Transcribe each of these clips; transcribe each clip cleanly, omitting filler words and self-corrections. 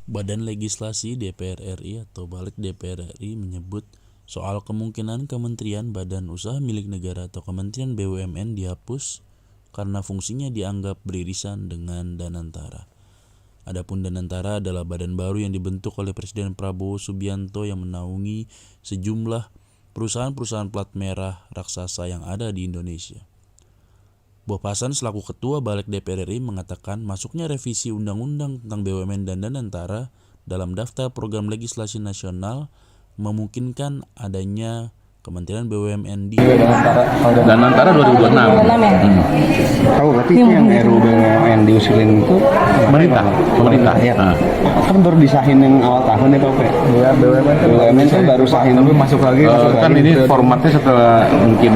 Badan Legislasi DPR RI atau Balik DPR RI menyebut soal kemungkinan Kementerian Badan Usaha Milik Negara atau Kementerian BUMN dihapus karena fungsinya dianggap beririsan dengan Danantara. Adapun Danantara adalah badan baru yang dibentuk oleh Presiden Prabowo Subianto yang menaungi sejumlah perusahaan-perusahaan plat merah raksasa yang ada di Indonesia. Bob Hasan selaku Ketua Balik DPR RI mengatakan masuknya revisi Undang-Undang tentang BUMN dan Danantara dalam daftar program legislasi nasional memungkinkan adanya Kementerian BUMN di Danantara 2026. Tahu berarti itu yang RUU BUMN diusulin itu pemerintah. Ya. Kan baru disahin yang awal tahun ya Pak. Iya, BUMN kan baru sahin tapi masuk lagi. Kan ini formatnya setelah mungkin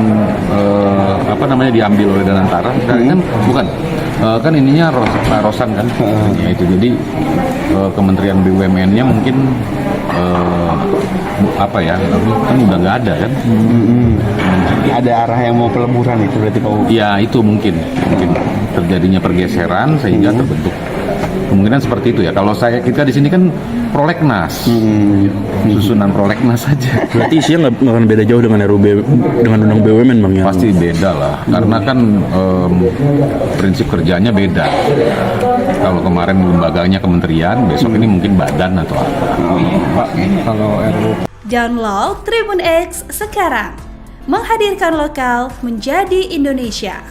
diambil oleh Danantara. Sekarang kan bukan. Kan ininya Rosan kan. Ya itu jadi Kementerian BUMN-nya mungkin kan udah nggak ada kan. Ada arah yang mau peleburan itu berarti Pak. Ya itu mungkin terjadinya pergeseran sehingga terbentuk kemungkinan seperti itu ya. Kalau kita di sini kan prolegnas, susunan prolegnas saja. Berarti isinya nggak akan beda jauh dengan dengan Undang BUMN Bang ya? Pasti beda lah, karena kan prinsip kerjanya beda. Kalau kemarin lembaganya kementerian, besok ini mungkin badan atau apa. Pak, kalau RUU Download Tribun X sekarang, menghadirkan lokal menjadi Indonesia.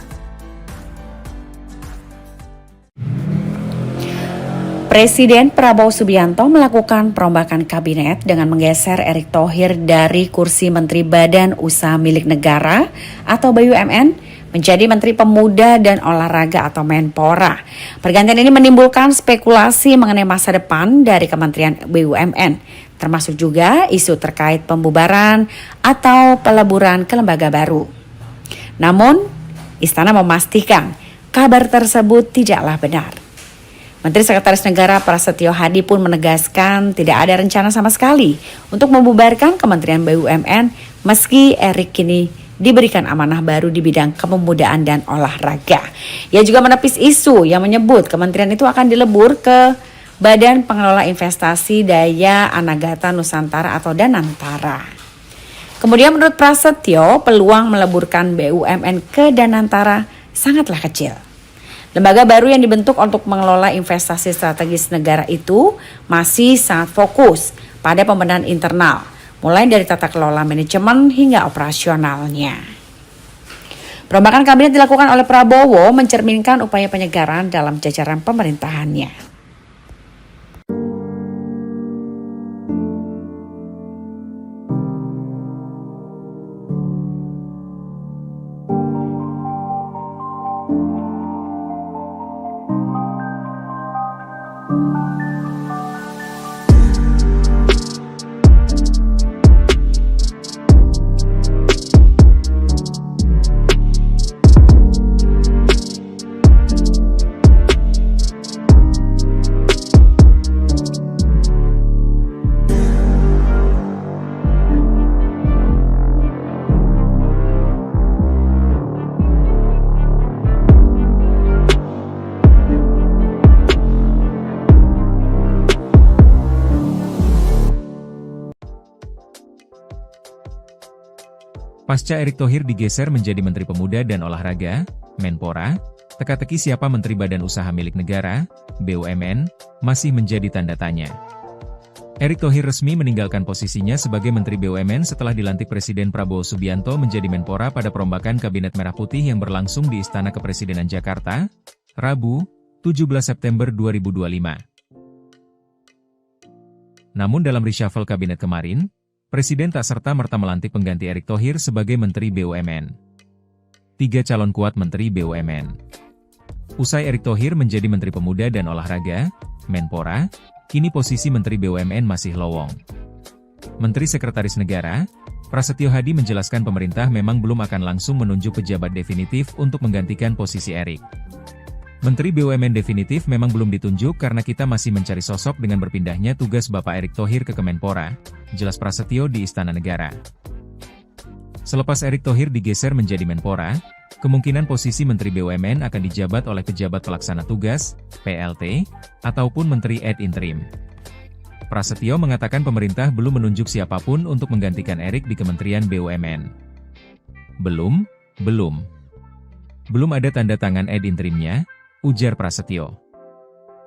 Presiden Prabowo Subianto melakukan perombakan kabinet dengan menggeser Erick Thohir dari kursi Menteri Badan Usaha Milik Negara atau BUMN menjadi Menteri Pemuda dan Olahraga atau Menpora. Pergantian ini menimbulkan spekulasi mengenai masa depan dari Kementerian BUMN, termasuk juga isu terkait pembubaran atau peleburan ke lembaga baru. Namun, Istana memastikan kabar tersebut tidaklah benar. Menteri Sekretaris Negara Prasetyo Hadi pun menegaskan tidak ada rencana sama sekali untuk membubarkan Kementerian BUMN meski Erick kini diberikan amanah baru di bidang kepemudaan dan olahraga. Ia juga menepis isu yang menyebut kementerian itu akan dilebur ke Badan Pengelola Investasi Daya Anagata Nusantara atau Danantara. Kemudian menurut Prasetyo, peluang meleburkan BUMN ke Danantara sangatlah kecil. Lembaga baru yang dibentuk untuk mengelola investasi strategis negara itu masih sangat fokus pada pembenahan internal, mulai dari tata kelola manajemen hingga operasionalnya. Perombakan kabinet dilakukan oleh Prabowo mencerminkan upaya penyegaran dalam jajaran pemerintahannya. Pasca Erick Thohir digeser menjadi Menteri Pemuda dan Olahraga, Menpora, teka-teki siapa Menteri Badan Usaha Milik Negara, BUMN, masih menjadi tanda tanya. Erick Thohir resmi meninggalkan posisinya sebagai Menteri BUMN setelah dilantik Presiden Prabowo Subianto menjadi Menpora pada perombakan Kabinet Merah Putih yang berlangsung di Istana Kepresidenan Jakarta, Rabu, 17 September 2025. Namun dalam reshuffle kabinet kemarin, Presiden tak serta-merta melantik pengganti Erick Thohir sebagai Menteri BUMN. 3 calon kuat Menteri BUMN. Usai Erick Thohir menjadi Menteri Pemuda dan Olahraga, Menpora, kini posisi Menteri BUMN masih lowong. Menteri Sekretaris Negara, Prasetyo Hadi menjelaskan pemerintah memang belum akan langsung menunjuk pejabat definitif untuk menggantikan posisi Erick. Menteri BUMN definitif memang belum ditunjuk karena kita masih mencari sosok dengan berpindahnya tugas Bapak Erick Thohir ke Kemenpora, jelas Prasetyo di Istana Negara. Selepas Erick Thohir digeser menjadi Menpora, kemungkinan posisi Menteri BUMN akan dijabat oleh pejabat pelaksana tugas, PLT, ataupun Menteri ad interim. Prasetyo mengatakan pemerintah belum menunjuk siapapun untuk menggantikan Erik di Kementerian BUMN. Belum ada tanda tangan ad interimnya, ujar Prasetyo.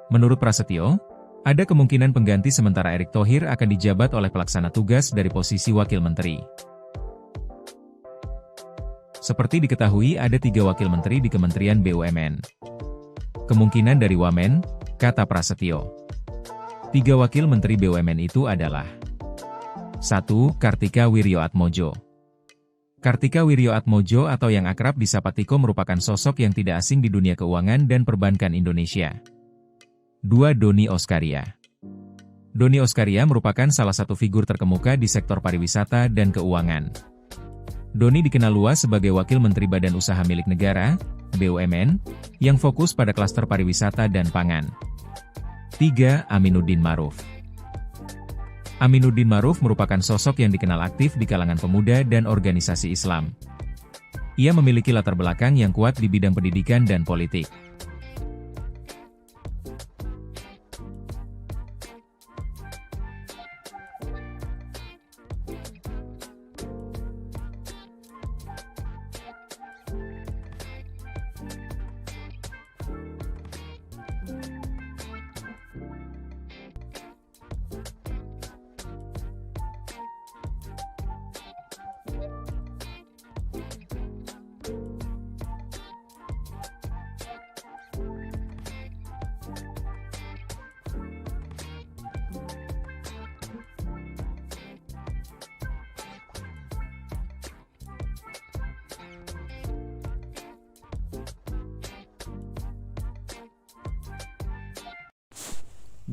Menurut Prasetyo, ada kemungkinan pengganti sementara Erick Thohir akan dijabat oleh pelaksana tugas dari posisi Wakil Menteri. Seperti diketahui ada 3 Wakil Menteri di Kementerian BUMN. Kemungkinan dari Wamen, kata Prasetyo. 3 Wakil Menteri BUMN itu adalah 1. Kartika Wirjoatmojo. Kartika Wirjoatmojo atau yang akrab disapa Tiko merupakan sosok yang tidak asing di dunia keuangan dan perbankan Indonesia. 2. Doni Oskaria. Doni Oskaria merupakan salah satu figur terkemuka di sektor pariwisata dan keuangan. Doni dikenal luas sebagai Wakil Menteri Badan Usaha Milik Negara, BUMN, yang fokus pada klaster pariwisata dan pangan. 3. Aminuddin Ma'ruf. Aminuddin Ma'ruf merupakan sosok yang dikenal aktif di kalangan pemuda dan organisasi Islam. Ia memiliki latar belakang yang kuat di bidang pendidikan dan politik.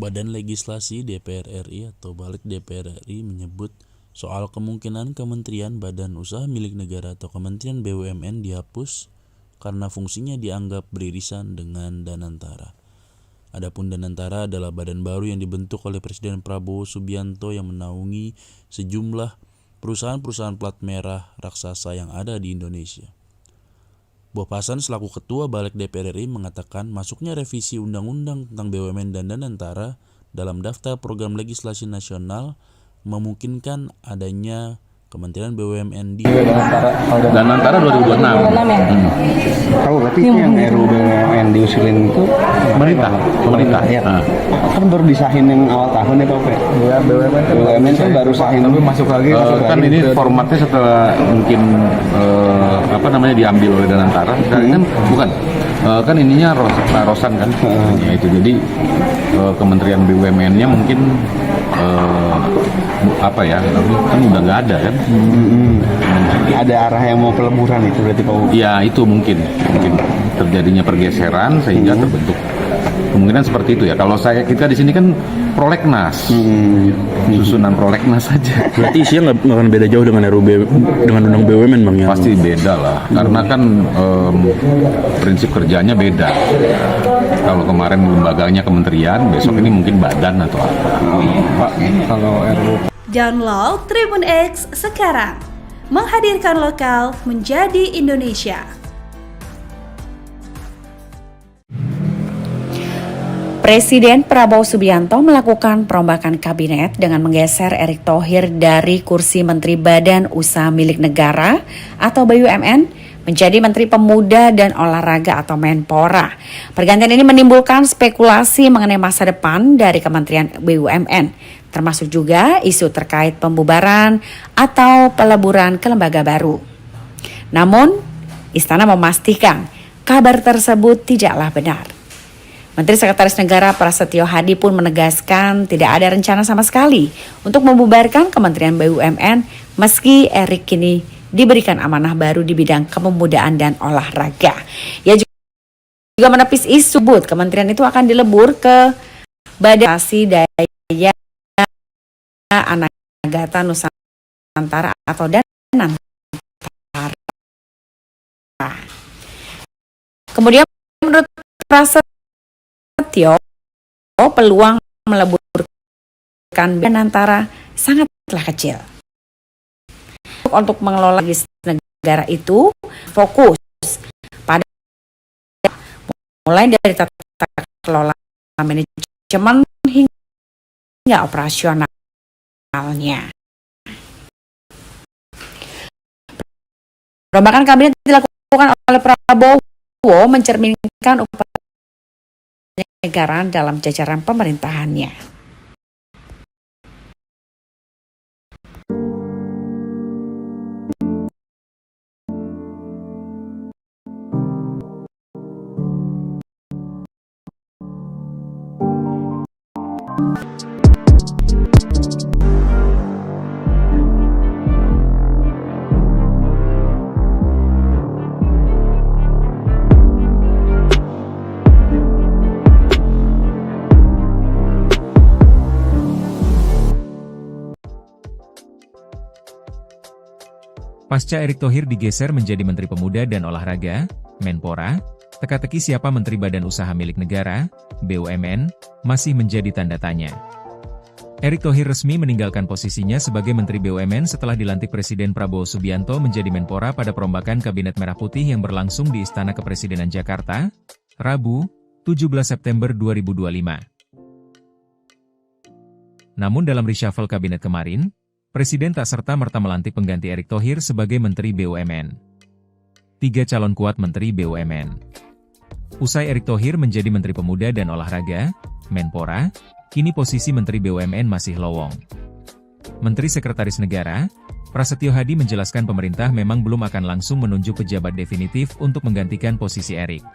Badan Legislasi DPR RI atau Balik DPR RI menyebut soal kemungkinan Kementerian Badan Usaha Milik Negara atau Kementerian BUMN dihapus karena fungsinya dianggap beririsan dengan Danantara. Adapun Danantara adalah badan baru yang dibentuk oleh Presiden Prabowo Subianto yang menaungi sejumlah perusahaan-perusahaan plat merah raksasa yang ada di Indonesia. Bob Hasan selaku Ketua Balik DPR RI mengatakan masuknya revisi Undang-Undang tentang BUMN dan Danantara dalam daftar program legislasi nasional memungkinkan adanya Kementerian BUMN di Danantara 2026. Tahu berarti itu yang RUU BUMN diusulin itu Pemerintah. Ya. Kan baru disahin yang awal tahun ya Pak. Iya, BUMN kan baru sahin tapi masuk lagi. Kan ini formatnya setelah mungkin diambil oleh Danantara. Kan bukan. Kan ininya Rosan kan. Ya itu jadi Kementerian BUMN-nya mungkin kan udah nggak ada kan. Ada arah yang mau peleburan itu berarti Pak. Ya itu mungkin terjadinya pergeseran sehingga terbentuk kemungkinan seperti itu ya. Kalau kita di sini kan prolegnas, susunan prolegnas saja. Berarti isinya nggak akan beda jauh dengan RUU dengan Undang BUMN Bang ya? Pasti beda lah, karena kan prinsip kerjanya beda. Kalau kemarin lembaganya kementerian, besok ini mungkin badan atau apa. Pak, kalau RUU Download Tribun X sekarang, menghadirkan lokal menjadi Indonesia. Presiden Prabowo Subianto melakukan perombakan kabinet dengan menggeser Erick Thohir dari kursi Menteri Badan Usaha Milik Negara atau BUMN menjadi Menteri Pemuda dan Olahraga atau Menpora. Pergantian ini menimbulkan spekulasi mengenai masa depan dari Kementerian BUMN, termasuk juga isu terkait pembubaran atau peleburan ke lembaga baru. Namun, Istana memastikan kabar tersebut tidaklah benar. Menteri Sekretaris Negara Prasetyo Hadi pun menegaskan tidak ada rencana sama sekali untuk membubarkan Kementerian BUMN meski Erick kini diberikan amanah baru di bidang kepemudaan dan olahraga. Ia juga menepis isu kementerian itu akan dilebur ke Badan Daya Anagata Nusantara atau Danantara. Kemudian menurut Prasetyo, peluang meleburkan Danantara sangatlah kecil. Untuk mengelola negara itu fokus pada mulai dari tata kelola manajemen hingga operasionalnya. Perombakan kabinet dilakukan oleh Prabowo mencerminkan upaya negara dalam jajaran pemerintahannya. Pasca Erick Thohir digeser menjadi Menteri Pemuda dan Olahraga, Menpora, teka-teki siapa Menteri Badan Usaha Milik Negara, BUMN, masih menjadi tanda tanya. Erick Thohir resmi meninggalkan posisinya sebagai Menteri BUMN setelah dilantik Presiden Prabowo Subianto menjadi Menpora pada perombakan Kabinet Merah Putih yang berlangsung di Istana Kepresidenan Jakarta, Rabu, 17 September 2025. Namun dalam reshuffle kabinet kemarin, Presiden tak serta-merta melantik pengganti Erick Thohir sebagai Menteri BUMN. 3 calon kuat Menteri BUMN. Usai Erick Thohir menjadi Menteri Pemuda dan Olahraga, Menpora, kini posisi Menteri BUMN masih lowong. Menteri Sekretaris Negara, Prasetyo Hadi menjelaskan pemerintah memang belum akan langsung menunjuk pejabat definitif untuk menggantikan posisi Erick.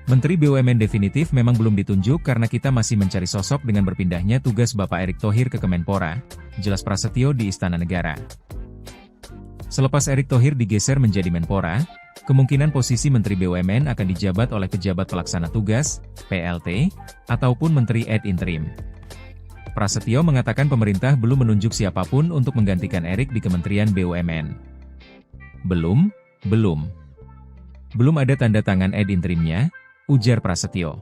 Menteri BUMN definitif memang belum ditunjuk karena kita masih mencari sosok dengan berpindahnya tugas Bapak Erick Thohir ke Kemenpora, jelas Prasetyo di Istana Negara. Selepas Erick Thohir digeser menjadi Menpora, kemungkinan posisi Menteri BUMN akan dijabat oleh pejabat pelaksana tugas, PLT, ataupun Menteri ad interim. Prasetyo mengatakan pemerintah belum menunjuk siapapun untuk menggantikan Erick di Kementerian BUMN. Belum ada tanda tangan ad interimnya, ujar Prasetyo.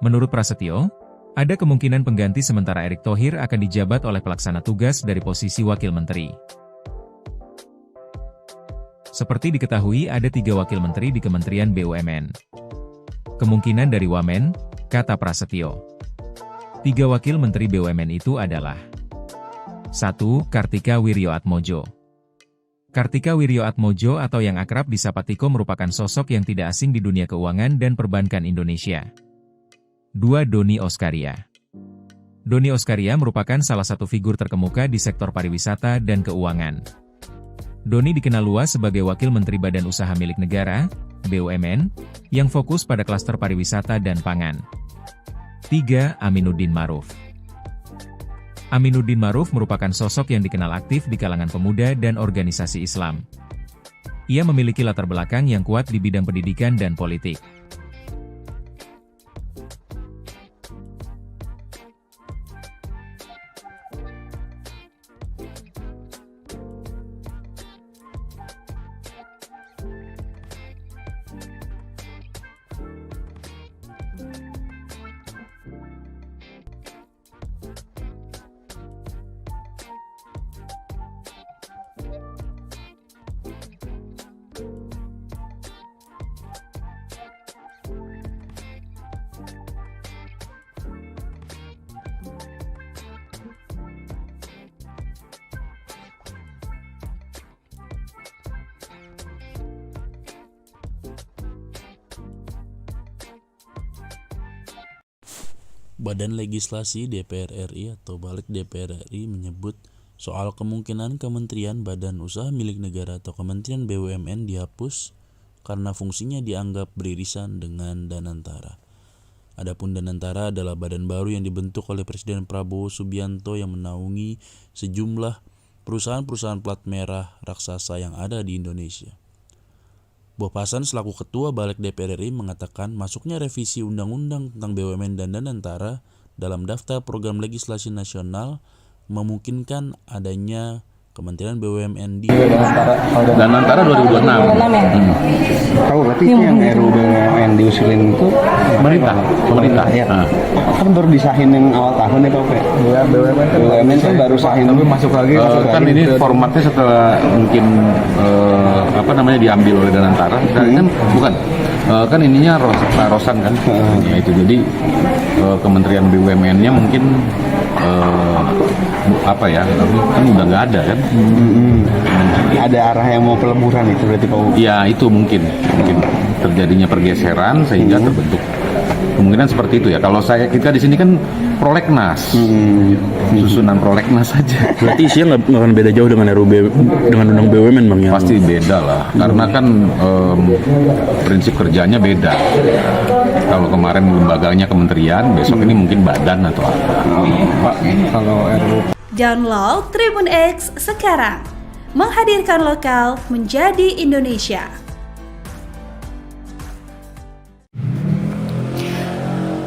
Menurut Prasetyo, ada kemungkinan pengganti sementara Erick Thohir akan dijabat oleh pelaksana tugas dari posisi Wakil Menteri. Seperti diketahui ada 3 Wakil Menteri di Kementerian BUMN. Kemungkinan dari Wamen, kata Prasetyo. 3 Wakil Menteri BUMN itu adalah 1. Kartika Wirjoatmojo. Kartika Wirjoatmojo atau yang akrab disapa Tiko merupakan sosok yang tidak asing di dunia keuangan dan perbankan Indonesia. 2. Doni Oskaria. Doni Oskaria merupakan salah satu figur terkemuka di sektor pariwisata dan keuangan. Doni dikenal luas sebagai Wakil Menteri Badan Usaha Milik Negara, BUMN, yang fokus pada klaster pariwisata dan pangan. 3. Aminuddin Ma'ruf. Aminuddin Ma'ruf merupakan sosok yang dikenal aktif di kalangan pemuda dan organisasi Islam. Ia memiliki latar belakang yang kuat di bidang pendidikan dan politik. Badan Legislasi DPR RI atau Balik DPR RI menyebut soal kemungkinan Kementerian Badan Usaha Milik Negara atau Kementerian BUMN dihapus karena fungsinya dianggap beririsan dengan Danantara. Adapun Danantara adalah badan baru yang dibentuk oleh Presiden Prabowo Subianto yang menaungi sejumlah perusahaan-perusahaan plat merah raksasa yang ada di Indonesia. Boh Pasan selaku Ketua Balik DPR RI mengatakan masuknya revisi Undang-Undang tentang BUMN dan Danantara dalam daftar program legislasi nasional memungkinkan adanya Kementerian BUMN di Danantara 2026. Tahu berarti yang RUU BUMN diusulin itu Pemerintah. Ya. Kan baru disahin yang awal tahun ya Pak. Iya, BUMN kan baru sahin tapi masuk lagi. Kan ini formatnya setelah mungkin diambil oleh Danantara. Kan bukan. Kan ininya Rosan kan. Ya itu jadi Kementerian BUMN-nya mungkin apa ya, kan udah nggak ada kan. Ada arah yang mau peleburan itu berarti Pak? Ya itu mungkin terjadinya pergeseran sehingga terbentuk kemungkinan seperti itu ya. Kalau kita di sini kan prolegnas, susunan prolegnas saja. Berarti isinya nggak akan beda jauh dengan RUB, dengan undang BUMN Bang? Yang Pasti beda lah, karena kan prinsip kerjanya beda. Kalau kemarin lembaganya kementerian, besok ini mungkin badan atau apa. Pak, kalau RUU Download Tribun X sekarang, menghadirkan lokal menjadi Indonesia.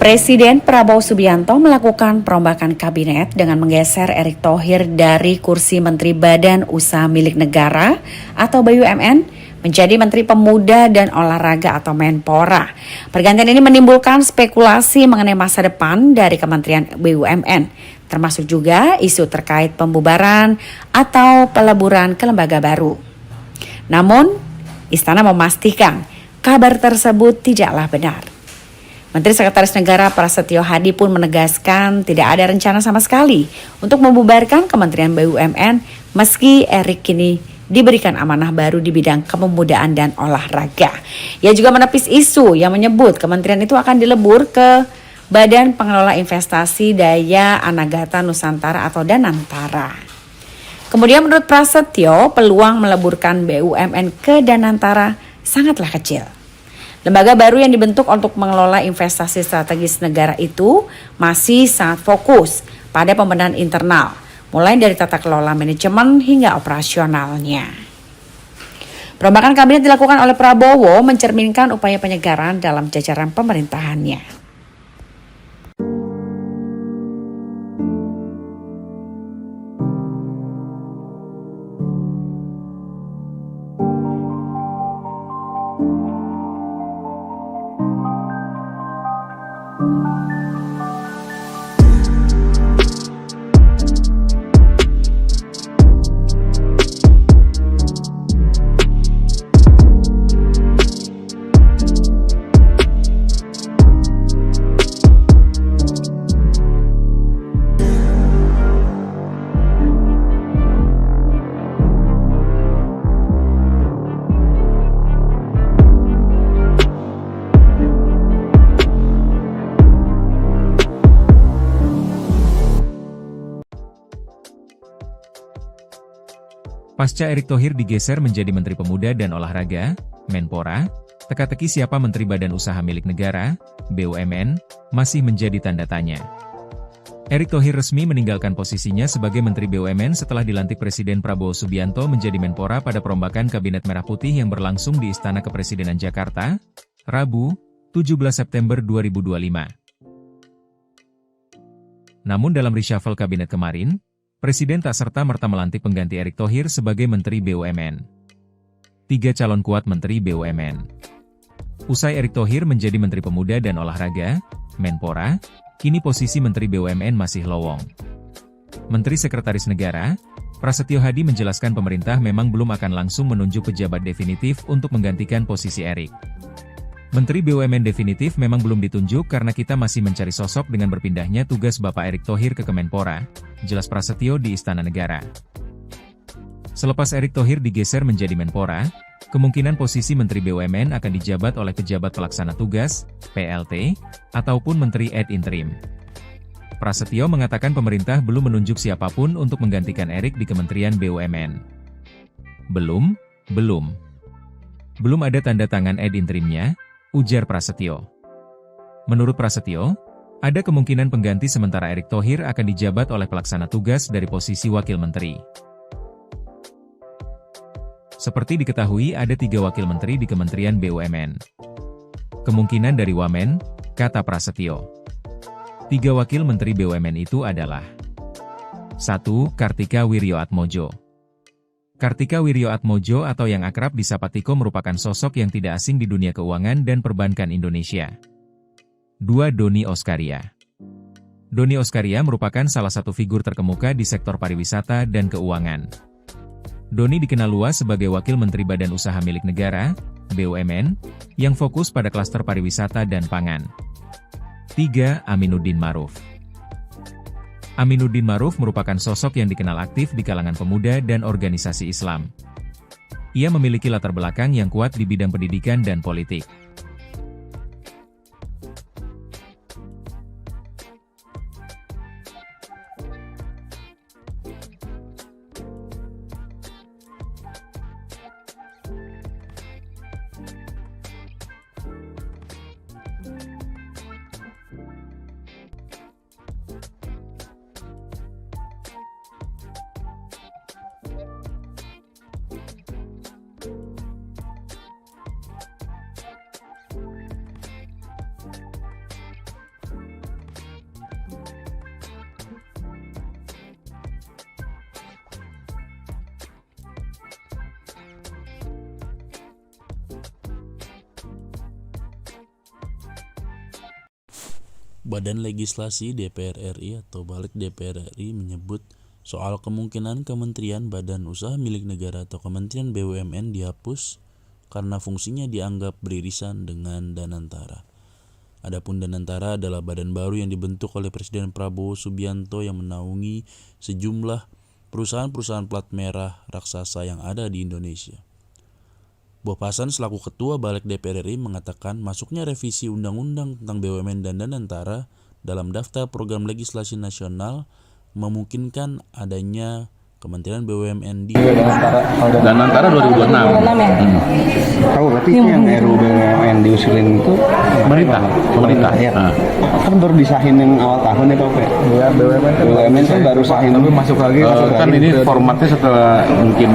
Presiden Prabowo Subianto melakukan perombakan kabinet dengan menggeser Erick Thohir dari kursi Menteri Badan Usaha Milik Negara atau BUMN menjadi Menteri Pemuda dan Olahraga atau Menpora. Pergantian ini menimbulkan spekulasi mengenai masa depan dari Kementerian BUMN, termasuk juga isu terkait pembubaran atau peleburan ke lembaga baru. Namun, Istana memastikan kabar tersebut tidaklah benar. Menteri Sekretaris Negara Prasetyo Hadi pun menegaskan tidak ada rencana sama sekali untuk membubarkan Kementerian BUMN meski Erick kini diberikan amanah baru di bidang kepemudaan dan olahraga. Ia juga menepis isu yang menyebut kementerian itu akan dilebur ke Badan Pengelola Investasi Daya Anagata Nusantara atau Danantara. Kemudian menurut Prasetyo, peluang meleburkan BUMN ke Danantara sangatlah kecil. Lembaga baru yang dibentuk untuk mengelola investasi strategis negara itu masih sangat fokus pada pembenahan internal, mulai dari tata kelola manajemen hingga operasionalnya. Perombakan kabinet dilakukan oleh Prabowo mencerminkan upaya penyegaran dalam jajaran pemerintahannya. Pasca Erick Thohir digeser menjadi Menteri Pemuda dan Olahraga, Menpora, teka-teki siapa Menteri Badan Usaha Milik Negara, BUMN, masih menjadi tanda tanya. Erick Thohir resmi meninggalkan posisinya sebagai Menteri BUMN setelah dilantik Presiden Prabowo Subianto menjadi Menpora pada perombakan Kabinet Merah Putih yang berlangsung di Istana Kepresidenan Jakarta, Rabu, 17 September 2025. Namun dalam reshuffle kabinet kemarin, Presiden tak serta-merta melantik pengganti Erick Thohir sebagai Menteri BUMN. 3 calon kuat Menteri BUMN. Usai Erick Thohir menjadi Menteri Pemuda dan Olahraga, Menpora, kini posisi Menteri BUMN masih lowong. Menteri Sekretaris Negara, Prasetyo Hadi menjelaskan pemerintah memang belum akan langsung menunjuk pejabat definitif untuk menggantikan posisi Erick. Menteri BUMN definitif memang belum ditunjuk karena kita masih mencari sosok dengan berpindahnya tugas Bapak Erick Thohir ke Kemenpora, jelas Prasetyo di Istana Negara. Selepas Erick Thohir digeser menjadi Menpora, kemungkinan posisi Menteri BUMN akan dijabat oleh pejabat pelaksana tugas, PLT, ataupun Menteri ad interim. Prasetyo mengatakan pemerintah belum menunjuk siapapun untuk menggantikan Erick di Kementerian BUMN. Belum ada tanda tangan ad interimnya, ujar Prasetyo. Menurut Prasetyo, ada kemungkinan pengganti sementara Erick Thohir akan dijabat oleh pelaksana tugas dari posisi Wakil Menteri. Seperti diketahui ada 3 Wakil Menteri di Kementerian BUMN. Kemungkinan dari Wamen, kata Prasetyo. 3 Wakil Menteri BUMN itu adalah 1. Kartika Wirjoatmojo. Kartika Wirjoatmojo atau yang akrab disapa Tiko merupakan sosok yang tidak asing di dunia keuangan dan perbankan Indonesia. 2. Doni Oskaria. Doni Oskaria merupakan salah satu figur terkemuka di sektor pariwisata dan keuangan. Doni dikenal luas sebagai Wakil Menteri Badan Usaha Milik Negara, BUMN, yang fokus pada klaster pariwisata dan pangan. 3. Aminuddin Ma'ruf. Aminuddin Ma'ruf merupakan sosok yang dikenal aktif di kalangan pemuda dan organisasi Islam. Ia memiliki latar belakang yang kuat di bidang pendidikan dan politik. Badan Legislasi DPR RI atau Balik DPR RI menyebut soal kemungkinan Kementerian Badan Usaha Milik Negara atau Kementerian BUMN dihapus karena fungsinya dianggap beririsan dengan Danantara. Adapun Danantara adalah badan baru yang dibentuk oleh Presiden Prabowo Subianto yang menaungi sejumlah perusahaan-perusahaan plat merah raksasa yang ada di Indonesia. Bob Hasan selaku Ketua Balik DPR RI mengatakan masuknya revisi Undang-Undang tentang BUMN dan Danantara dalam daftar program legislasi nasional memungkinkan adanya Kementerian BUMN di Danantara 2026. Tahu berarti yang RUU BUMN diusulin itu Pemerintah. Ya. Kan baru disahin yang awal tahun ya Pak. Iya, BUMN kan baru sahin. Tapi masuk lagi. Kan ini formatnya setelah mungkin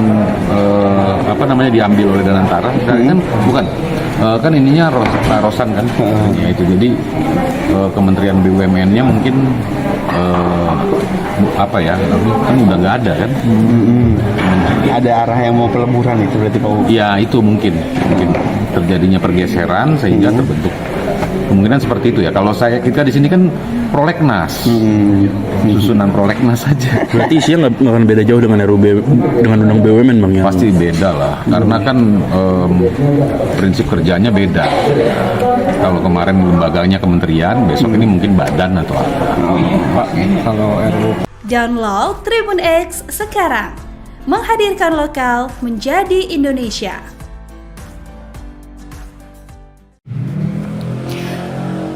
diambil oleh Danantara. Kan bukan. Kan ininya Rosan kan. Ya itu jadi Kementerian BUMN-nya mungkin kan udah nggak ada kan. Ada arah yang mau peleburan itu berarti Pak. Ya itu mungkin terjadinya pergeseran sehingga terbentuk kemungkinan seperti itu ya. Kalau kita di sini kan prolegnas, susunan prolegnas saja. Berarti isinya nggak akan beda jauh dengan dengan undang BUMN bang ya? Pasti beda lah, karena kan prinsip kerjanya beda. Kalau kemarin lembaganya kementerian, besok ini mungkin badan atau apa. Pak, kalau RUU. Download Tribun X sekarang, menghadirkan lokal menjadi Indonesia.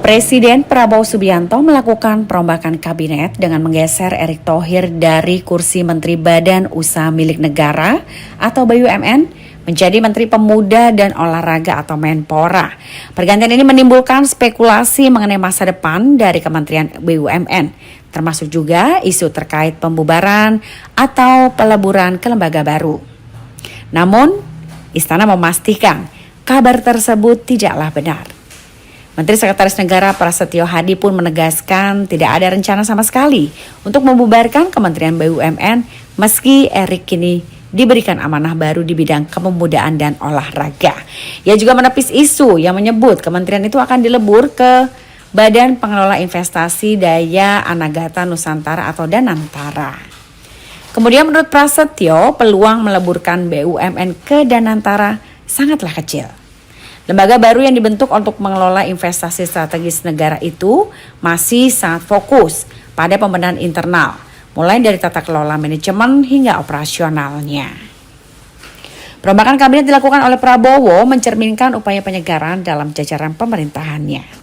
Presiden Prabowo Subianto melakukan perombakan kabinet dengan menggeser Erick Thohir dari kursi Menteri Badan Usaha Milik Negara atau BUMN menjadi Menteri Pemuda dan Olahraga atau Menpora. Pergantian ini menimbulkan spekulasi mengenai masa depan dari Kementerian BUMN, termasuk juga isu terkait pembubaran atau peleburan ke lembaga baru. Namun, Istana memastikan kabar tersebut tidaklah benar. Menteri Sekretaris Negara Prasetyo Hadi pun menegaskan tidak ada rencana sama sekali untuk membubarkan Kementerian BUMN meski Erick kini diberikan amanah baru di bidang kepemudaan dan olahraga. Ia juga menepis isu yang menyebut kementerian itu akan dilebur ke Badan Pengelola Investasi Daya Anagata Nusantara atau Danantara. Kemudian menurut Prasetyo, peluang meleburkan BUMN ke Danantara sangatlah kecil. Lembaga baru yang dibentuk untuk mengelola investasi strategis negara itu masih sangat fokus pada pembenahan internal, mulai dari tata kelola manajemen hingga operasionalnya. Perombakan kabinet dilakukan oleh Prabowo mencerminkan upaya penyegaran dalam jajaran pemerintahannya.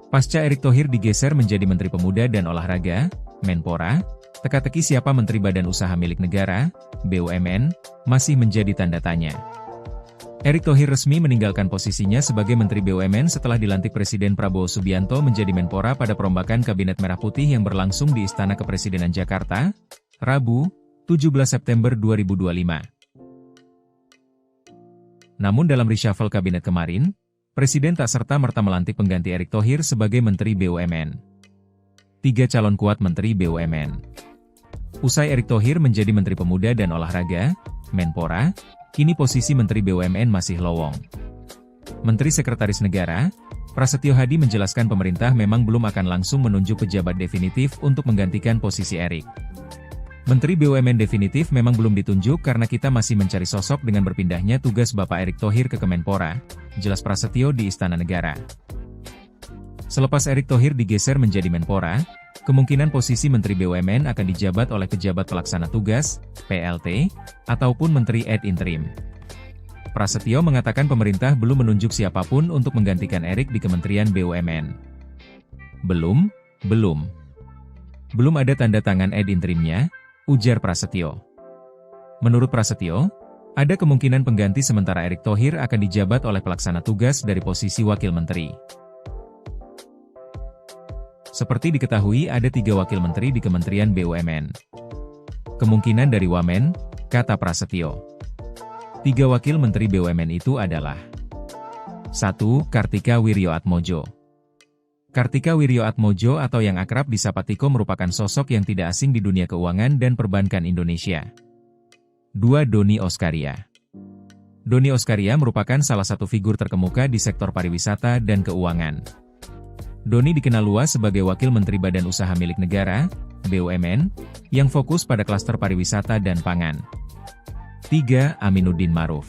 Pasca Erick Thohir digeser menjadi Menteri Pemuda dan Olahraga, Menpora, teka-teki siapa Menteri Badan Usaha Milik Negara, BUMN, masih menjadi tanda tanya. Erick Thohir resmi meninggalkan posisinya sebagai Menteri BUMN setelah dilantik Presiden Prabowo Subianto menjadi Menpora pada perombakan Kabinet Merah Putih yang berlangsung di Istana Kepresidenan Jakarta, Rabu, 17 September 2025. Namun dalam reshuffle kabinet kemarin, Presiden tak serta-merta melantik pengganti Erick Thohir sebagai Menteri BUMN. 3 calon kuat Menteri BUMN. Usai Erick Thohir menjadi Menteri Pemuda dan Olahraga, Menpora, kini posisi Menteri BUMN masih lowong. Menteri Sekretaris Negara, Prasetyo Hadi menjelaskan pemerintah memang belum akan langsung menunjuk pejabat definitif untuk menggantikan posisi Erick. Menteri BUMN definitif memang belum ditunjuk karena kita masih mencari sosok dengan berpindahnya tugas Bapak Erick Thohir ke Kemenpora, jelas Prasetyo di Istana Negara. Selepas Erick Thohir digeser menjadi Menpora, kemungkinan posisi Menteri BUMN akan dijabat oleh pejabat pelaksana tugas, PLT, ataupun Menteri ad interim. Prasetyo mengatakan pemerintah belum menunjuk siapapun untuk menggantikan Erick di Kementerian BUMN. Belum ada tanda tangan ad interimnya, ujar Prasetyo. Menurut Prasetyo, ada kemungkinan pengganti sementara Erick Thohir akan dijabat oleh pelaksana tugas dari posisi Wakil Menteri. Seperti diketahui ada 3 wakil menteri di Kementerian BUMN. Kemungkinan dari Wamen, kata Prasetyo. 3 wakil menteri BUMN itu adalah 1. Kartika Wirjoatmojo. Kartika Wirjoatmojo atau yang akrab disapa Tiko merupakan sosok yang tidak asing di dunia keuangan dan perbankan Indonesia. 2. Doni Oskaria. Doni Oskaria merupakan salah satu figur terkemuka di sektor pariwisata dan keuangan. Doni dikenal luas sebagai Wakil Menteri Badan Usaha Milik Negara, BUMN, yang fokus pada klaster pariwisata dan pangan. 3. Aminuddin Ma'ruf.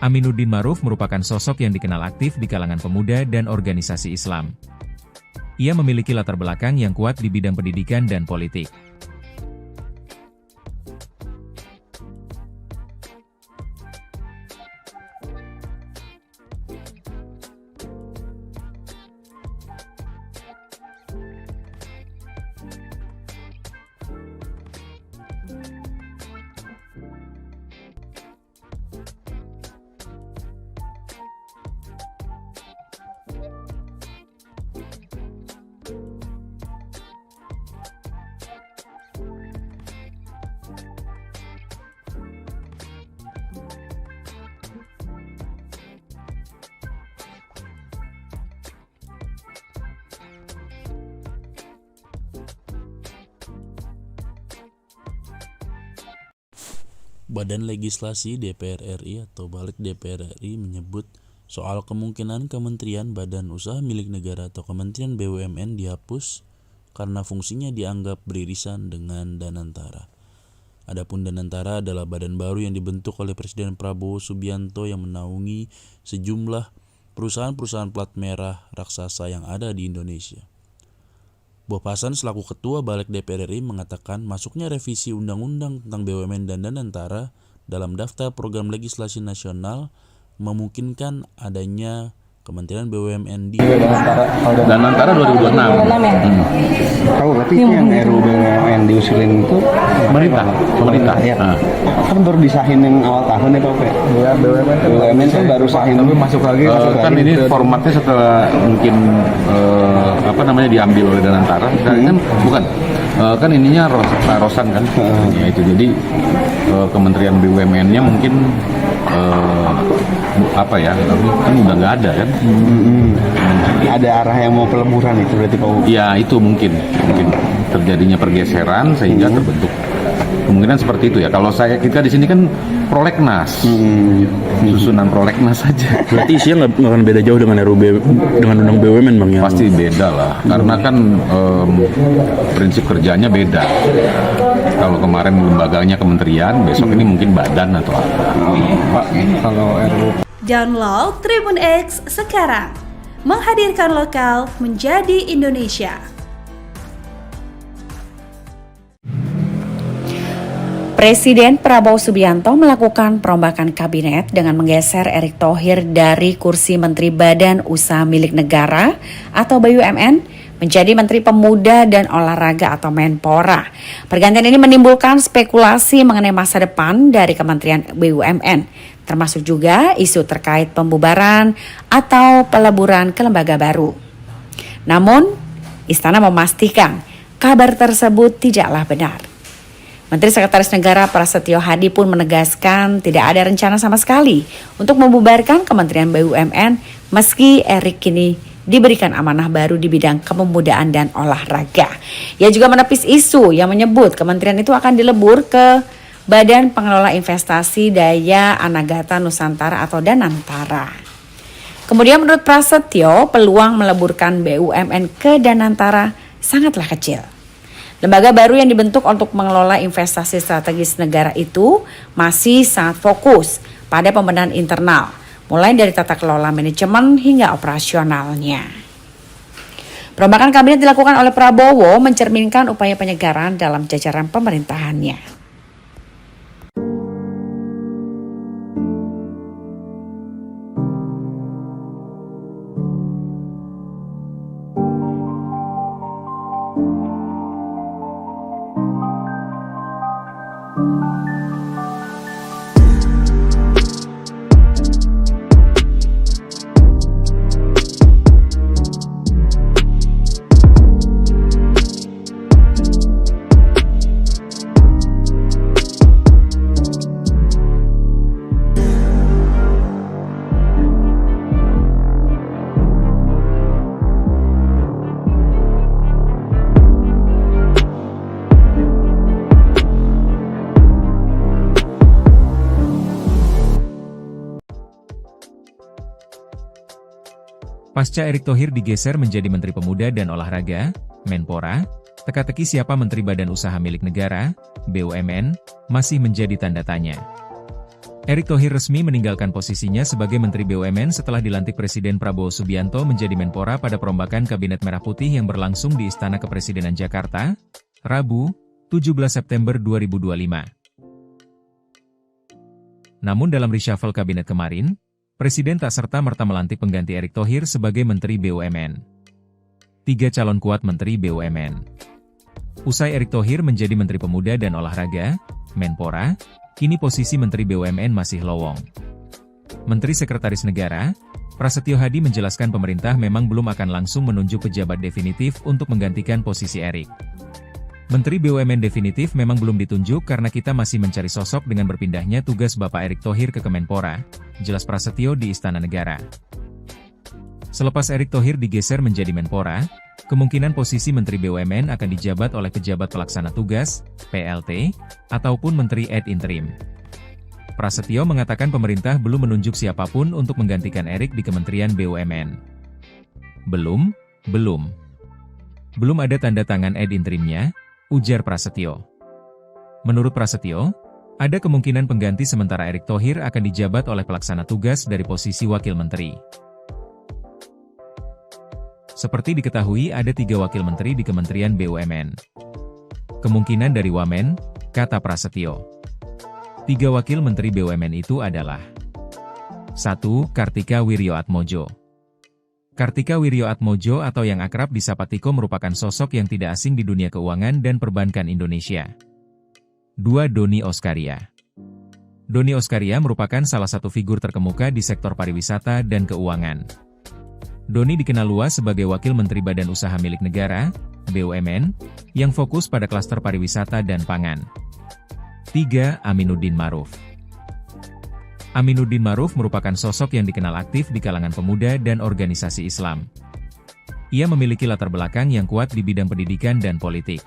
Aminuddin Ma'ruf merupakan sosok yang dikenal aktif di kalangan pemuda dan organisasi Islam. Ia memiliki latar belakang yang kuat di bidang pendidikan dan politik. Badan Legislasi DPR RI atau Balik DPR RI menyebut soal kemungkinan Kementerian Badan Usaha Milik Negara atau Kementerian BUMN dihapus karena fungsinya dianggap beririsan dengan Danantara. Adapun Danantara adalah badan baru yang dibentuk oleh Presiden Prabowo Subianto yang menaungi sejumlah perusahaan-perusahaan plat merah raksasa yang ada di Indonesia. Bob Hasan selaku Ketua Balik DPR RI mengatakan masuknya revisi Undang-Undang tentang BUMN dan Danantara dalam daftar program legislasi nasional memungkinkan adanya Kementerian BUMN di Danantara 2026. Tahu berarti yang RUU BUMN diusulin itu pemerintah. Ya. Kan baru disahin yang awal tahun ya Pak. Iya, BUMN kan baru sahin tapi masuk lagi. Kan ini formatnya setelah mungkin diambil oleh Danantara. Kan bukan. Kan ininya Rosan kan. Ya itu jadi Kementerian BUMN-nya mungkin kan udah nggak ada kan. Ada arah yang mau peleburan itu berarti Pak. Ya itu mungkin terjadinya pergeseran sehingga terbentuk kemungkinan seperti itu ya. Kalau kita di sini kan prolegnas, susunan prolegnas saja. Berarti isinya nggak akan beda jauh dengan dengan undang BUMN bang ya? Pasti beda lah, karena kan prinsip kerjanya beda. Kalau kemarin lembaganya kementerian, besok ini mungkin badan atau apa. Pak, kalau RUU. Download Tribun X sekarang, menghadirkan lokal menjadi Indonesia. Presiden Prabowo Subianto melakukan perombakan kabinet dengan menggeser Erick Thohir dari kursi Menteri Badan Usaha Milik Negara atau BUMN menjadi Menteri Pemuda dan Olahraga atau Menpora. Pergantian ini menimbulkan spekulasi mengenai masa depan dari Kementerian BUMN. termasuk juga isu terkait pembubaran atau peleburan ke lembaga baru. Namun, Istana memastikan kabar tersebut tidaklah benar. Menteri Sekretaris Negara Prasetyo Hadi pun menegaskan tidak ada rencana sama sekali untuk membubarkan Kementerian BUMN meski Erick kini diberikan amanah baru di bidang kepemudaan dan olahraga. Ia juga menepis isu yang menyebut kementerian itu akan dilebur ke Badan Pengelola Investasi Daya Anagata Nusantara atau Danantara. Kemudian menurut Prasetyo, peluang meleburkan BUMN ke Danantara sangatlah kecil. Lembaga baru yang dibentuk untuk mengelola investasi strategis negara itu masih sangat fokus pada pembenahan internal, mulai dari tata kelola manajemen hingga operasionalnya. Perombakan kabinet dilakukan oleh Prabowo mencerminkan upaya penyegaran dalam jajaran pemerintahannya. Pasca Erick Thohir digeser menjadi Menteri Pemuda dan Olahraga, Menpora, teka-teki siapa Menteri Badan Usaha Milik Negara, BUMN, masih menjadi tanda tanya. Erick Thohir resmi meninggalkan posisinya sebagai Menteri BUMN setelah dilantik Presiden Prabowo Subianto menjadi Menpora pada perombakan Kabinet Merah Putih yang berlangsung di Istana Kepresidenan Jakarta, Rabu, 17 September 2025. Namun dalam reshuffle kabinet kemarin, Presiden tak serta-merta melantik pengganti Erick Thohir sebagai Menteri BUMN. 3 calon kuat Menteri BUMN. Usai Erick Thohir menjadi Menteri Pemuda dan Olahraga, Menpora, kini posisi Menteri BUMN masih lowong. Menteri Sekretaris Negara, Prasetyo Hadi menjelaskan pemerintah memang belum akan langsung menunjuk pejabat definitif untuk menggantikan posisi Erick. Menteri BUMN definitif memang belum ditunjuk karena kita masih mencari sosok dengan berpindahnya tugas Bapak Erick Thohir ke Kemenpora, jelas Prasetyo di Istana Negara. Selepas Erick Thohir digeser menjadi Menpora, kemungkinan posisi Menteri BUMN akan dijabat oleh pejabat pelaksana tugas, PLT, ataupun Menteri ad interim. Prasetyo mengatakan pemerintah belum menunjuk siapapun untuk menggantikan Erick di Kementerian BUMN. Belum ada tanda tangan ad interimnya, ujar Prasetyo. Menurut Prasetyo, ada kemungkinan pengganti sementara Erick Thohir akan dijabat oleh pelaksana tugas dari posisi Wakil Menteri. Seperti diketahui ada 3 Wakil Menteri di Kementerian BUMN. Kemungkinan dari Wamen, kata Prasetyo. 3 Wakil Menteri BUMN itu adalah 1. Kartika Wirjoatmojo. Kartika Wirjoatmojo atau yang akrab disapa Tiko merupakan sosok yang tidak asing di dunia keuangan dan perbankan Indonesia. 2. Doni Oskaria. Doni Oskaria merupakan salah satu figur terkemuka di sektor pariwisata dan keuangan. Doni dikenal luas sebagai Wakil Menteri Badan Usaha Milik Negara, BUMN, yang fokus pada klaster pariwisata dan pangan. 3. Aminuddin Ma'ruf. Aminuddin Ma'ruf merupakan sosok yang dikenal aktif di kalangan pemuda dan organisasi Islam. Ia memiliki latar belakang yang kuat di bidang pendidikan dan politik.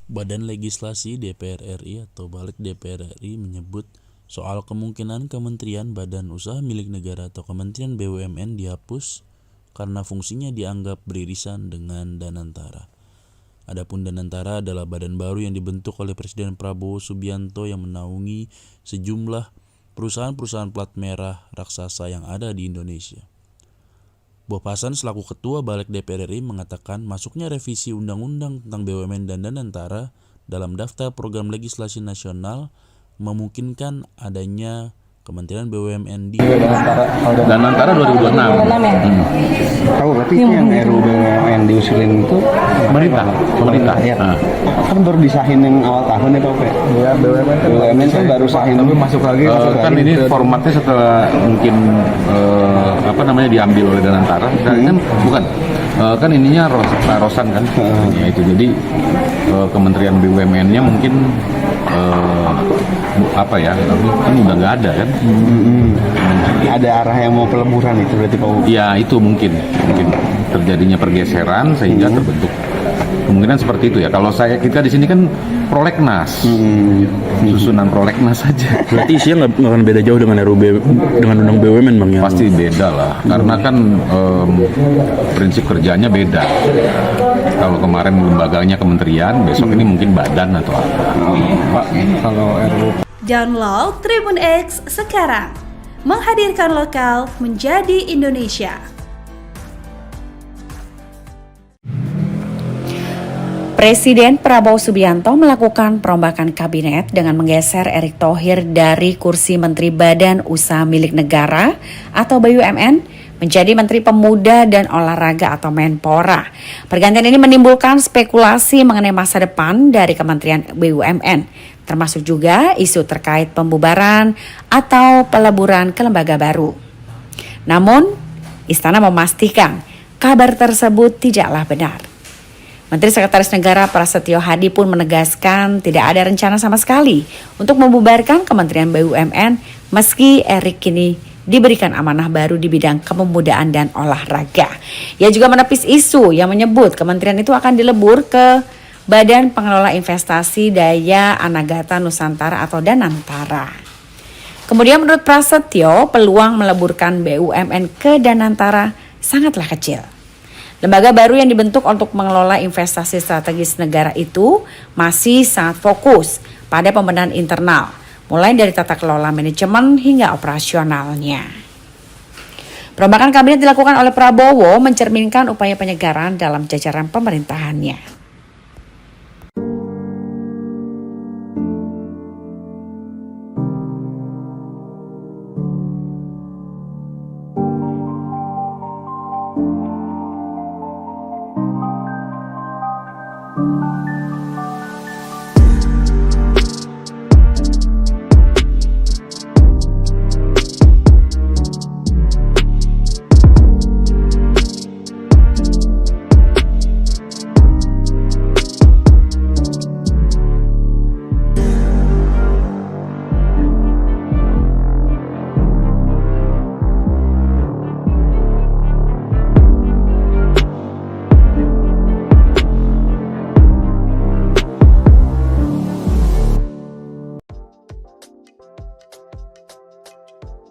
Badan Legislasi DPR RI atau Balik DPR RI menyebut soal kemungkinan Kementerian Badan Usaha Milik Negara atau Kementerian BUMN dihapus karena fungsinya dianggap beririsan dengan Danantara. Adapun Danantara adalah badan baru yang dibentuk oleh Presiden Prabowo Subianto yang menaungi sejumlah perusahaan-perusahaan plat merah raksasa yang ada di Indonesia. Bob Hasan selaku Ketua Balik DPR RI mengatakan masuknya revisi Undang-Undang tentang BUMN dan Danantara dalam daftar program legislasi nasional memungkinkan adanya Kementerian BUMN di Danantara 2026. Tahu berarti itu yang RUU BUMN diusulin itu pemerintah. Ya. Kan baru disahin yang awal tahun ya Pak. Iya, BUMN kan baru sahin. Tapi masuk lagi. Kan ini formatnya setelah mungkin diambil oleh Danantara. Kan bukan. Kan ininya Rosan kan. Ya, itu jadi Kementerian BUMN-nya mungkin kan udah nggak ada kan. Ada arah yang mau peleburan itu berarti Pak. Ya itu mungkin terjadinya pergeseran sehingga terbentuk kemungkinan seperti itu ya. Kalau kita di sini kan prolegnas, susunan prolegnas saja. Berarti isinya nggak akan beda jauh dengan dengan undang BUMN bang ya? Pasti beda lah, karena kan prinsip kerjanya beda. Kalau kemarin lembaganya kementerian, besok ini mungkin badan atau apa. Pak, kalau RUU Download Tribun X sekarang, menghadirkan lokal menjadi Indonesia. Presiden Prabowo Subianto melakukan perombakan kabinet dengan menggeser Erick Thohir dari kursi Menteri Badan Usaha Milik Negara atau BUMN menjadi Menteri Pemuda dan Olahraga atau Menpora. Pergantian ini menimbulkan spekulasi mengenai masa depan dari Kementerian BUMN, termasuk juga isu terkait pembubaran atau peleburan ke lembaga baru. Namun, Istana memastikan kabar tersebut tidaklah benar. Menteri Sekretaris Negara Prasetyo Hadi pun menegaskan tidak ada rencana sama sekali untuk membubarkan Kementerian BUMN meski Erick kini diberikan amanah baru di bidang kepemudaan dan olahraga. Ia juga menepis isu yang menyebut kementerian itu akan dilebur ke Badan Pengelola Investasi Daya Anagata Nusantara atau Danantara. Kemudian menurut Prasetyo, peluang meleburkan BUMN ke Danantara sangatlah kecil. Lembaga baru yang dibentuk untuk mengelola investasi strategis negara itu masih sangat fokus pada pembenahan internal, mulai dari tata kelola manajemen hingga operasionalnya. Perombakan kabinet dilakukan oleh Prabowo mencerminkan upaya penyegaran dalam jajaran pemerintahannya.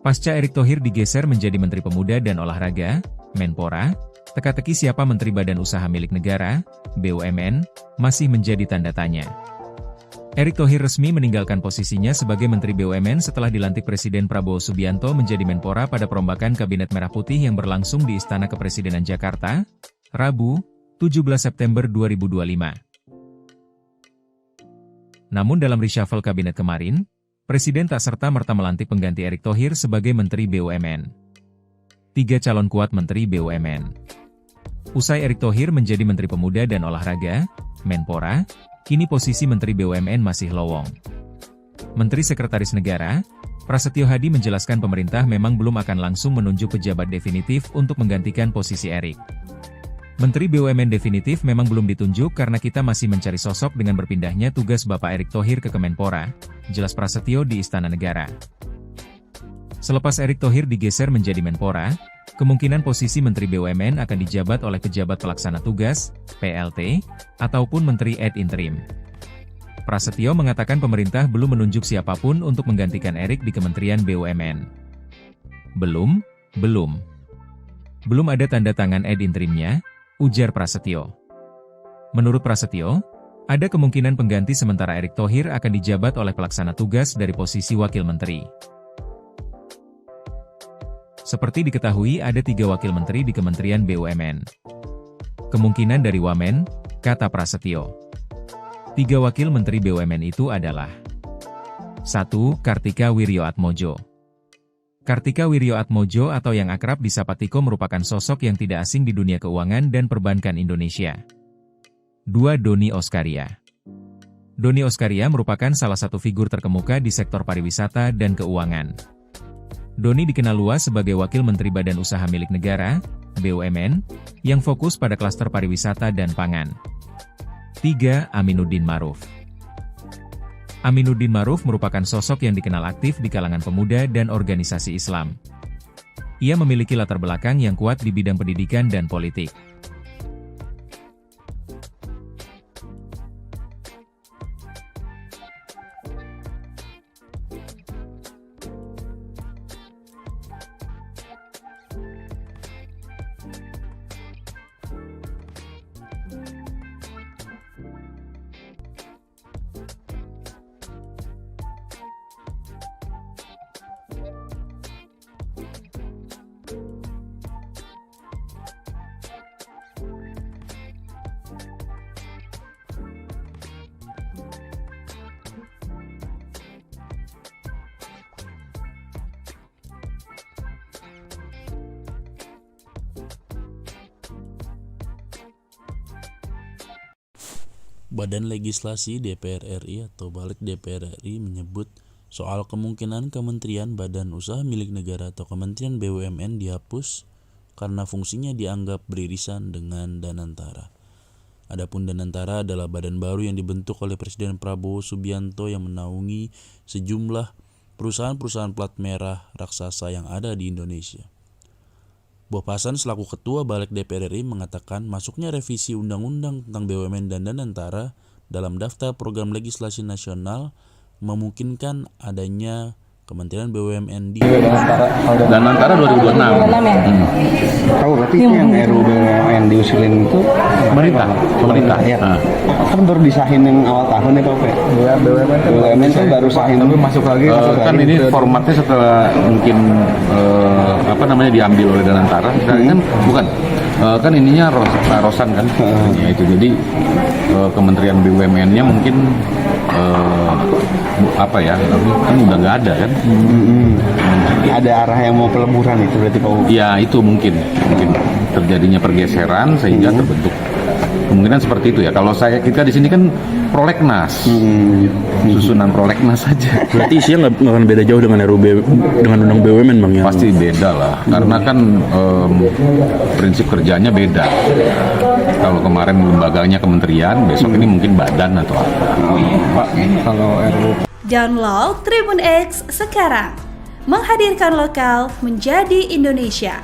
Pasca Erick Thohir digeser menjadi Menteri Pemuda dan Olahraga, Menpora, teka-teki siapa Menteri Badan Usaha Milik Negara, BUMN, masih menjadi tanda tanya. Erick Thohir resmi meninggalkan posisinya sebagai Menteri BUMN setelah dilantik Presiden Prabowo Subianto menjadi Menpora pada perombakan Kabinet Merah Putih yang berlangsung di Istana Kepresidenan Jakarta, Rabu, 17 September 2025. Namun dalam reshuffle kabinet kemarin, Presiden tak serta-merta melantik pengganti Erick Thohir sebagai Menteri BUMN. 3 calon kuat Menteri BUMN. Usai Erick Thohir menjadi Menteri Pemuda dan Olahraga, Menpora, kini posisi Menteri BUMN masih lowong. Menteri Sekretaris Negara, Prasetyo Hadi menjelaskan pemerintah memang belum akan langsung menunjuk pejabat definitif untuk menggantikan posisi Erick. Menteri BUMN definitif memang belum ditunjuk karena kita masih mencari sosok dengan berpindahnya tugas Bapak Erick Thohir ke Kemenpora, jelas Prasetyo di Istana Negara. Selepas Erick Thohir digeser menjadi Menpora, kemungkinan posisi Menteri BUMN akan dijabat oleh pejabat pelaksana tugas, PLT, ataupun Menteri ad interim. Prasetyo mengatakan pemerintah belum menunjuk siapapun untuk menggantikan Erik di Kementerian BUMN. Belum ada tanda tangan interimnya, ujar Prasetyo. Menurut Prasetyo, ada kemungkinan pengganti sementara Erick Thohir akan dijabat oleh pelaksana tugas dari posisi Wakil Menteri. Seperti diketahui ada 3 Wakil Menteri di Kementerian BUMN. Kemungkinan dari Wamen, kata Prasetyo. 3 Wakil Menteri BUMN itu adalah 1. Kartika Wirjoatmojo. Kartika Wirjoatmojo atau yang akrab disapa Tiko merupakan sosok yang tidak asing di dunia keuangan dan perbankan Indonesia. 2. Doni Oskaria. Doni Oskaria merupakan salah satu figur terkemuka di sektor pariwisata dan keuangan. Doni dikenal luas sebagai Wakil Menteri Badan Usaha Milik Negara, BUMN, yang fokus pada klaster pariwisata dan pangan. 3. Aminuddin Ma'ruf. Aminuddin Ma'ruf merupakan sosok yang dikenal aktif di kalangan pemuda dan organisasi Islam. Ia memiliki latar belakang yang kuat di bidang pendidikan dan politik. Badan Legislasi DPR RI atau Balik DPR RI menyebut soal kemungkinan Kementerian Badan Usaha Milik Negara atau Kementerian BUMN dihapus karena fungsinya dianggap beririsan dengan Danantara. Adapun Danantara adalah badan baru yang dibentuk oleh Presiden Prabowo Subianto yang menaungi sejumlah perusahaan-perusahaan plat merah raksasa yang ada di Indonesia. Bob Hasan selaku Ketua Balik DPR RI mengatakan masuknya revisi Undang-Undang tentang BUMN dan Danantara dalam daftar program legislasi nasional memungkinkan adanya Kementerian BUMN di Danantara 2026. Tahu berarti itu yang RUU BUMN diusulin itu pemerintah. Ya. Kan baru disahin yang awal tahun ya Pak. Iya, BUMN kan baru sahin tapi masuk lagi. Kan ini formatnya setelah mungkin diambil oleh Danantara. Kan bukan. Kan ininya Rosan kan. Ya itu jadi Kementerian BUMN-nya mungkin kan udah nggak ada kan. Ada arah yang mau peleburan itu berarti Pak. Ya itu mungkin terjadinya pergeseran sehingga terbentuk kemungkinan seperti itu ya. Kalau kita di sini kan prolegnas, susunan prolegnas saja. Berarti isinya nggak akan beda jauh dengan dengan undang BUMN bang ya? Pasti beda lah, karena kan prinsip kerjanya beda. Kalau kemarin lembaganya kementerian, besok ini mungkin badan atau apa. Pak, kalau RUU Download Tribun X sekarang, menghadirkan lokal menjadi Indonesia.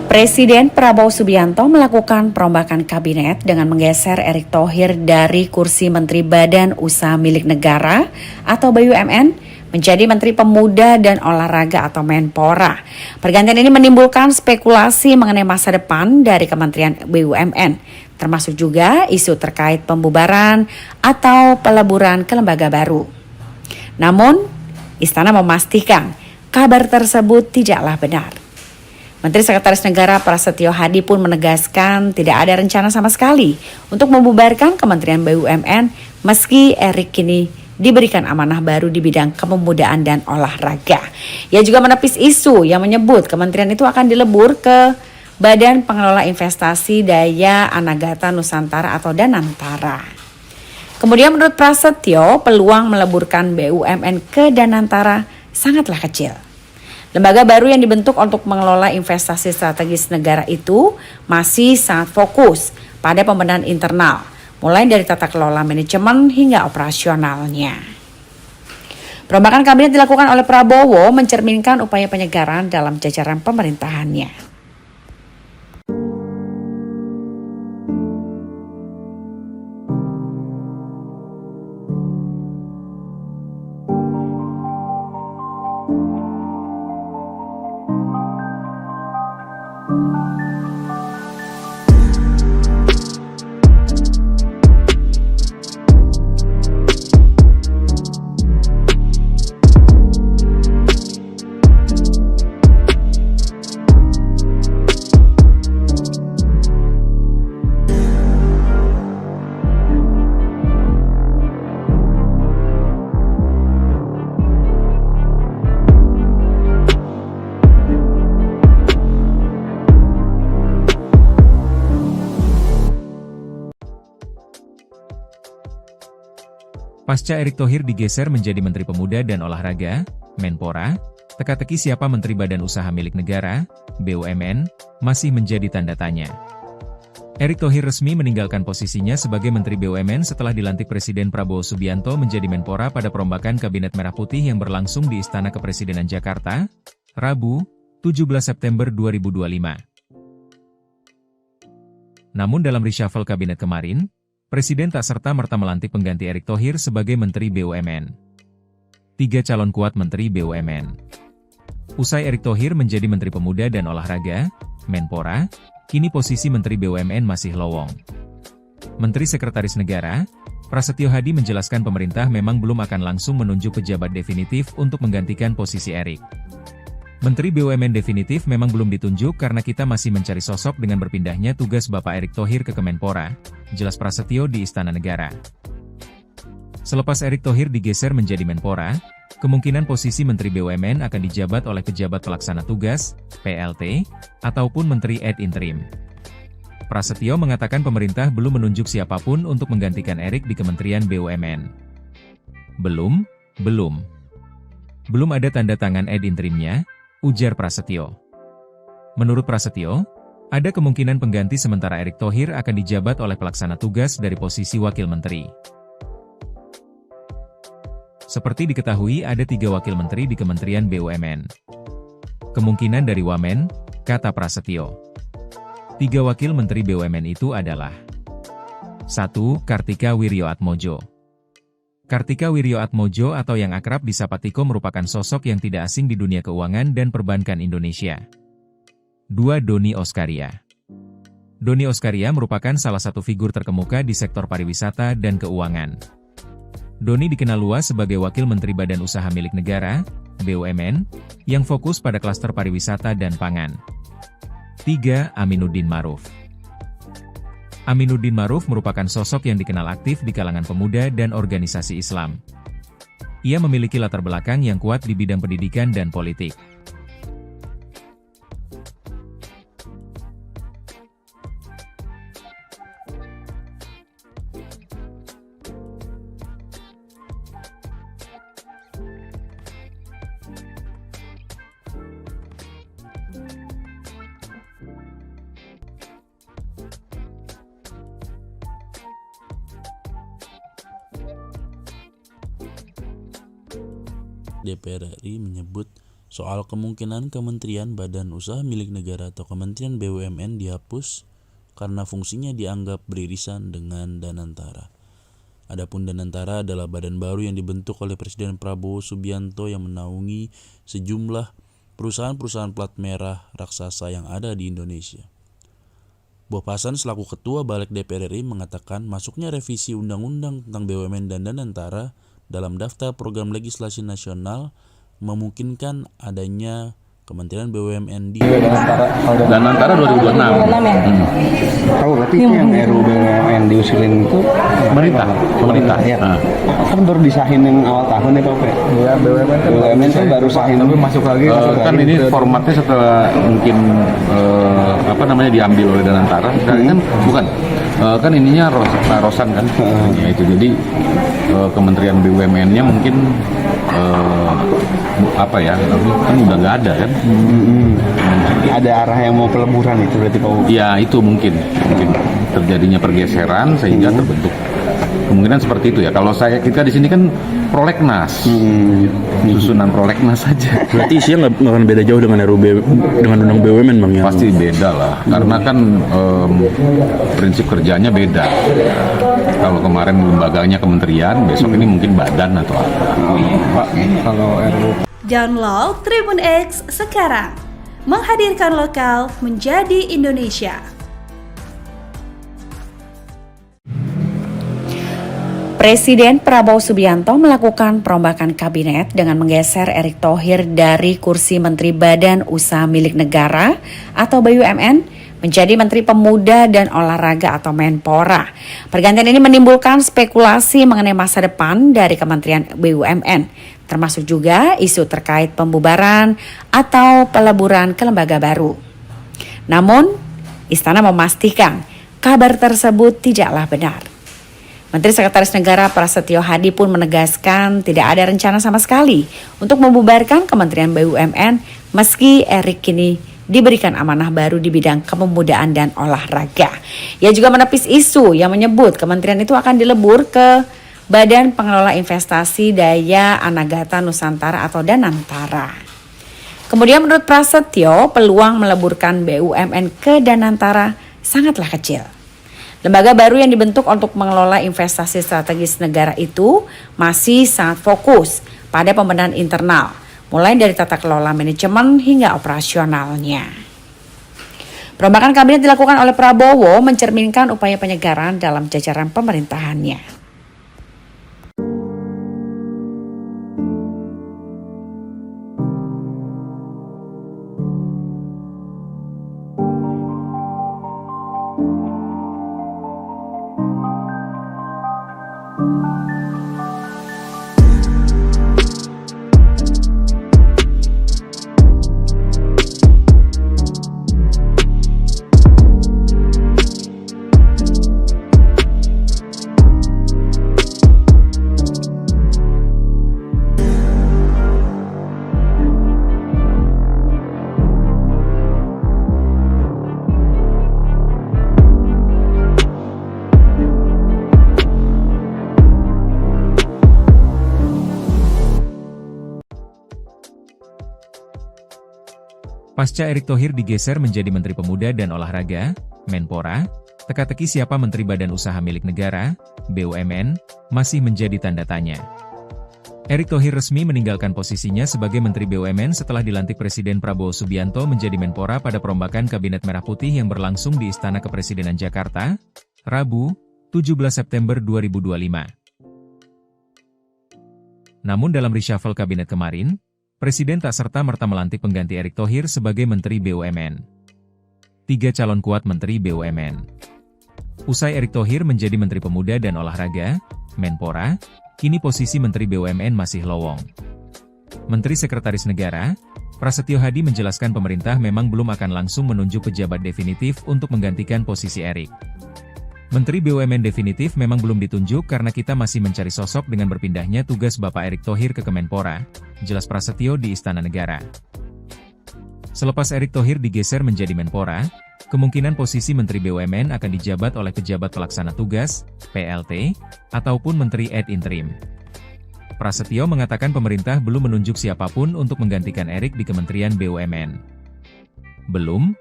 Presiden Prabowo Subianto melakukan perombakan kabinet dengan menggeser Erick Thohir dari kursi Menteri Badan Usaha Milik Negara atau BUMN menjadi Menteri Pemuda dan Olahraga atau Menpora. Pergantian ini menimbulkan spekulasi mengenai masa depan dari Kementerian BUMN, termasuk juga isu terkait pembubaran atau peleburan ke lembaga baru. Namun, Istana memastikan kabar tersebut tidaklah benar. Menteri Sekretaris Negara Prasetyo Hadi pun menegaskan tidak ada rencana sama sekali untuk membubarkan Kementerian BUMN meski Erick kini diberikan amanah baru di bidang kepemudaan dan olahraga. Ia juga menepis isu yang menyebut kementerian itu akan dilebur ke Badan Pengelola Investasi Daya Anagata Nusantara atau Danantara. Kemudian menurut Prasetyo, peluang meleburkan BUMN ke Danantara sangatlah kecil. Lembaga baru yang dibentuk untuk mengelola investasi strategis negara itu masih sangat fokus pada pembenahan internal, mulai dari tata kelola manajemen hingga operasionalnya. Perombakan kabinet dilakukan oleh Prabowo mencerminkan upaya penyegaran dalam jajaran pemerintahannya. Pasca Erick Thohir digeser menjadi Menteri Pemuda dan Olahraga, Menpora, teka-teki siapa Menteri Badan Usaha Milik Negara, BUMN, masih menjadi tanda tanya. Erick Thohir resmi meninggalkan posisinya sebagai Menteri BUMN setelah dilantik Presiden Prabowo Subianto menjadi Menpora pada perombakan Kabinet Merah Putih yang berlangsung di Istana Kepresidenan Jakarta, Rabu, 17 September 2025. Namun dalam reshuffle kabinet kemarin, Presiden tak serta-merta melantik pengganti Erick Thohir sebagai Menteri BUMN. 3 calon kuat Menteri BUMN. Usai Erick Thohir menjadi Menteri Pemuda dan Olahraga, Menpora, kini posisi Menteri BUMN masih lowong. Menteri Sekretaris Negara, Prasetyo Hadi menjelaskan pemerintah memang belum akan langsung menunjuk pejabat definitif untuk menggantikan posisi Erick. Menteri BUMN definitif memang belum ditunjuk karena kita masih mencari sosok dengan berpindahnya tugas Bapak Erick Thohir ke Kemenpora, jelas Prasetyo di Istana Negara. Selepas Erick Thohir digeser menjadi Menpora, kemungkinan posisi Menteri BUMN akan dijabat oleh pejabat pelaksana tugas, PLT, ataupun Menteri ad interim. Prasetyo mengatakan pemerintah belum menunjuk siapapun untuk menggantikan Erick di Kementerian BUMN. Belum ada tanda tangan ad interimnya, ujar Prasetyo. Menurut Prasetyo, ada kemungkinan pengganti sementara Erick Thohir akan dijabat oleh pelaksana tugas dari posisi Wakil Menteri. Seperti diketahui ada 3 Wakil Menteri di Kementerian BUMN. Kemungkinan dari Wamen, kata Prasetyo. 3 Wakil Menteri BUMN itu adalah 1. Kartika Wirjoatmojo. Kartika Wirjoatmojo atau yang akrab disapa Tiko merupakan sosok yang tidak asing di dunia keuangan dan perbankan Indonesia. 2. Doni Oskaria. Doni Oskaria merupakan salah satu figur terkemuka di sektor pariwisata dan keuangan. Doni dikenal luas sebagai Wakil Menteri Badan Usaha Milik Negara, BUMN, yang fokus pada klaster pariwisata dan pangan. 3. Aminuddin Ma'ruf. Aminuddin Ma'ruf merupakan sosok yang dikenal aktif di kalangan pemuda dan organisasi Islam. Ia memiliki latar belakang yang kuat di bidang pendidikan dan politik. DPR RI menyebut soal kemungkinan Kementerian Badan Usaha Milik Negara atau Kementerian BUMN dihapus karena fungsinya dianggap beririsan dengan Danantara. Adapun Danantara adalah badan baru yang dibentuk oleh Presiden Prabowo Subianto yang menaungi sejumlah perusahaan-perusahaan plat merah raksasa yang ada di Indonesia. Bob Hasan selaku Ketua Balik DPR RI mengatakan masuknya revisi Undang-Undang tentang BUMN dan Danantara dalam daftar program legislasi nasional memungkinkan adanya Kementerian BUMN di Danantara 2026. Tahu berarti itu yang RUU BUMN diusulin itu pemerintah. Ya. Kan baru disahin yang awal tahun ya Pak. Iya, BUMN kan baru sahin tapi masuk lagi. Kan ini formatnya setelah mungkin diambil oleh Danantara. Sekarang kan bukan. Kan ininya Rosan kan. Ya itu jadi Kementerian BUMN-nya mungkin kan udah nggak ada kan. Ada arah yang mau peleburan itu berarti Pak. Ya itu mungkin terjadinya pergeseran sehingga terbentuk kemungkinan seperti itu ya. Kalau kita di sini kan prolegnas, susunan prolegnas saja. Berarti isinya nggak akan beda jauh dengan dengan undang BUMN bang ya? Pasti beda lah, karena kan prinsip kerjanya beda. Kalau kemarin lembaganya kementerian, besok ini mungkin badan atau apa. Pak, kalau RUU Download Tribun X sekarang, menghadirkan lokal menjadi Indonesia. Presiden Prabowo Subianto melakukan perombakan kabinet dengan menggeser Erick Thohir dari kursi Menteri Badan Usaha Milik Negara atau BUMN menjadi Menteri Pemuda dan Olahraga atau Menpora. Pergantian ini menimbulkan spekulasi mengenai masa depan dari Kementerian BUMN, termasuk juga isu terkait pembubaran atau peleburan ke lembaga baru. Namun, Istana memastikan kabar tersebut tidaklah benar. Menteri Sekretaris Negara Prasetyo Hadi pun menegaskan tidak ada rencana sama sekali untuk membubarkan Kementerian BUMN meski Erick kini diberikan amanah baru di bidang kepemudaan dan olahraga. Ia juga menepis isu yang menyebut kementerian itu akan dilebur ke Badan Pengelola Investasi Daya Anagata Nusantara atau Danantara. Kemudian menurut Prasetyo, peluang meleburkan BUMN ke Danantara sangatlah kecil. Lembaga baru yang dibentuk untuk mengelola investasi strategis negara itu masih sangat fokus pada pembenahan internal, mulai dari tata kelola manajemen hingga operasionalnya. Perombakan kabinet dilakukan oleh Prabowo mencerminkan upaya penyegaran dalam jajaran pemerintahannya. Pasca Erick Thohir digeser menjadi Menteri Pemuda dan Olahraga, Menpora, teka-teki siapa Menteri Badan Usaha Milik Negara, BUMN, masih menjadi tanda tanya. Erick Thohir resmi meninggalkan posisinya sebagai Menteri BUMN setelah dilantik Presiden Prabowo Subianto menjadi Menpora pada perombakan Kabinet Merah Putih yang berlangsung di Istana Kepresidenan Jakarta, Rabu, 17 September 2025. Namun dalam reshuffle kabinet kemarin, Presiden tak serta-merta melantik pengganti Erick Thohir sebagai Menteri BUMN. 3 calon kuat Menteri BUMN. Usai Erick Thohir menjadi Menteri Pemuda dan Olahraga, Menpora, kini posisi Menteri BUMN masih lowong. Menteri Sekretaris Negara, Prasetyo Hadi menjelaskan pemerintah memang belum akan langsung menunjuk pejabat definitif untuk menggantikan posisi Erick. Menteri BUMN definitif memang belum ditunjuk karena kita masih mencari sosok dengan berpindahnya tugas Bapak Erick Thohir ke Kemenpora, jelas Prasetyo di Istana Negara. Selepas Erick Thohir digeser menjadi Menpora, kemungkinan posisi Menteri BUMN akan dijabat oleh pejabat pelaksana tugas, PLT, ataupun Menteri ad interim. Prasetyo mengatakan pemerintah belum menunjuk siapapun untuk menggantikan Erick di Kementerian BUMN. Belum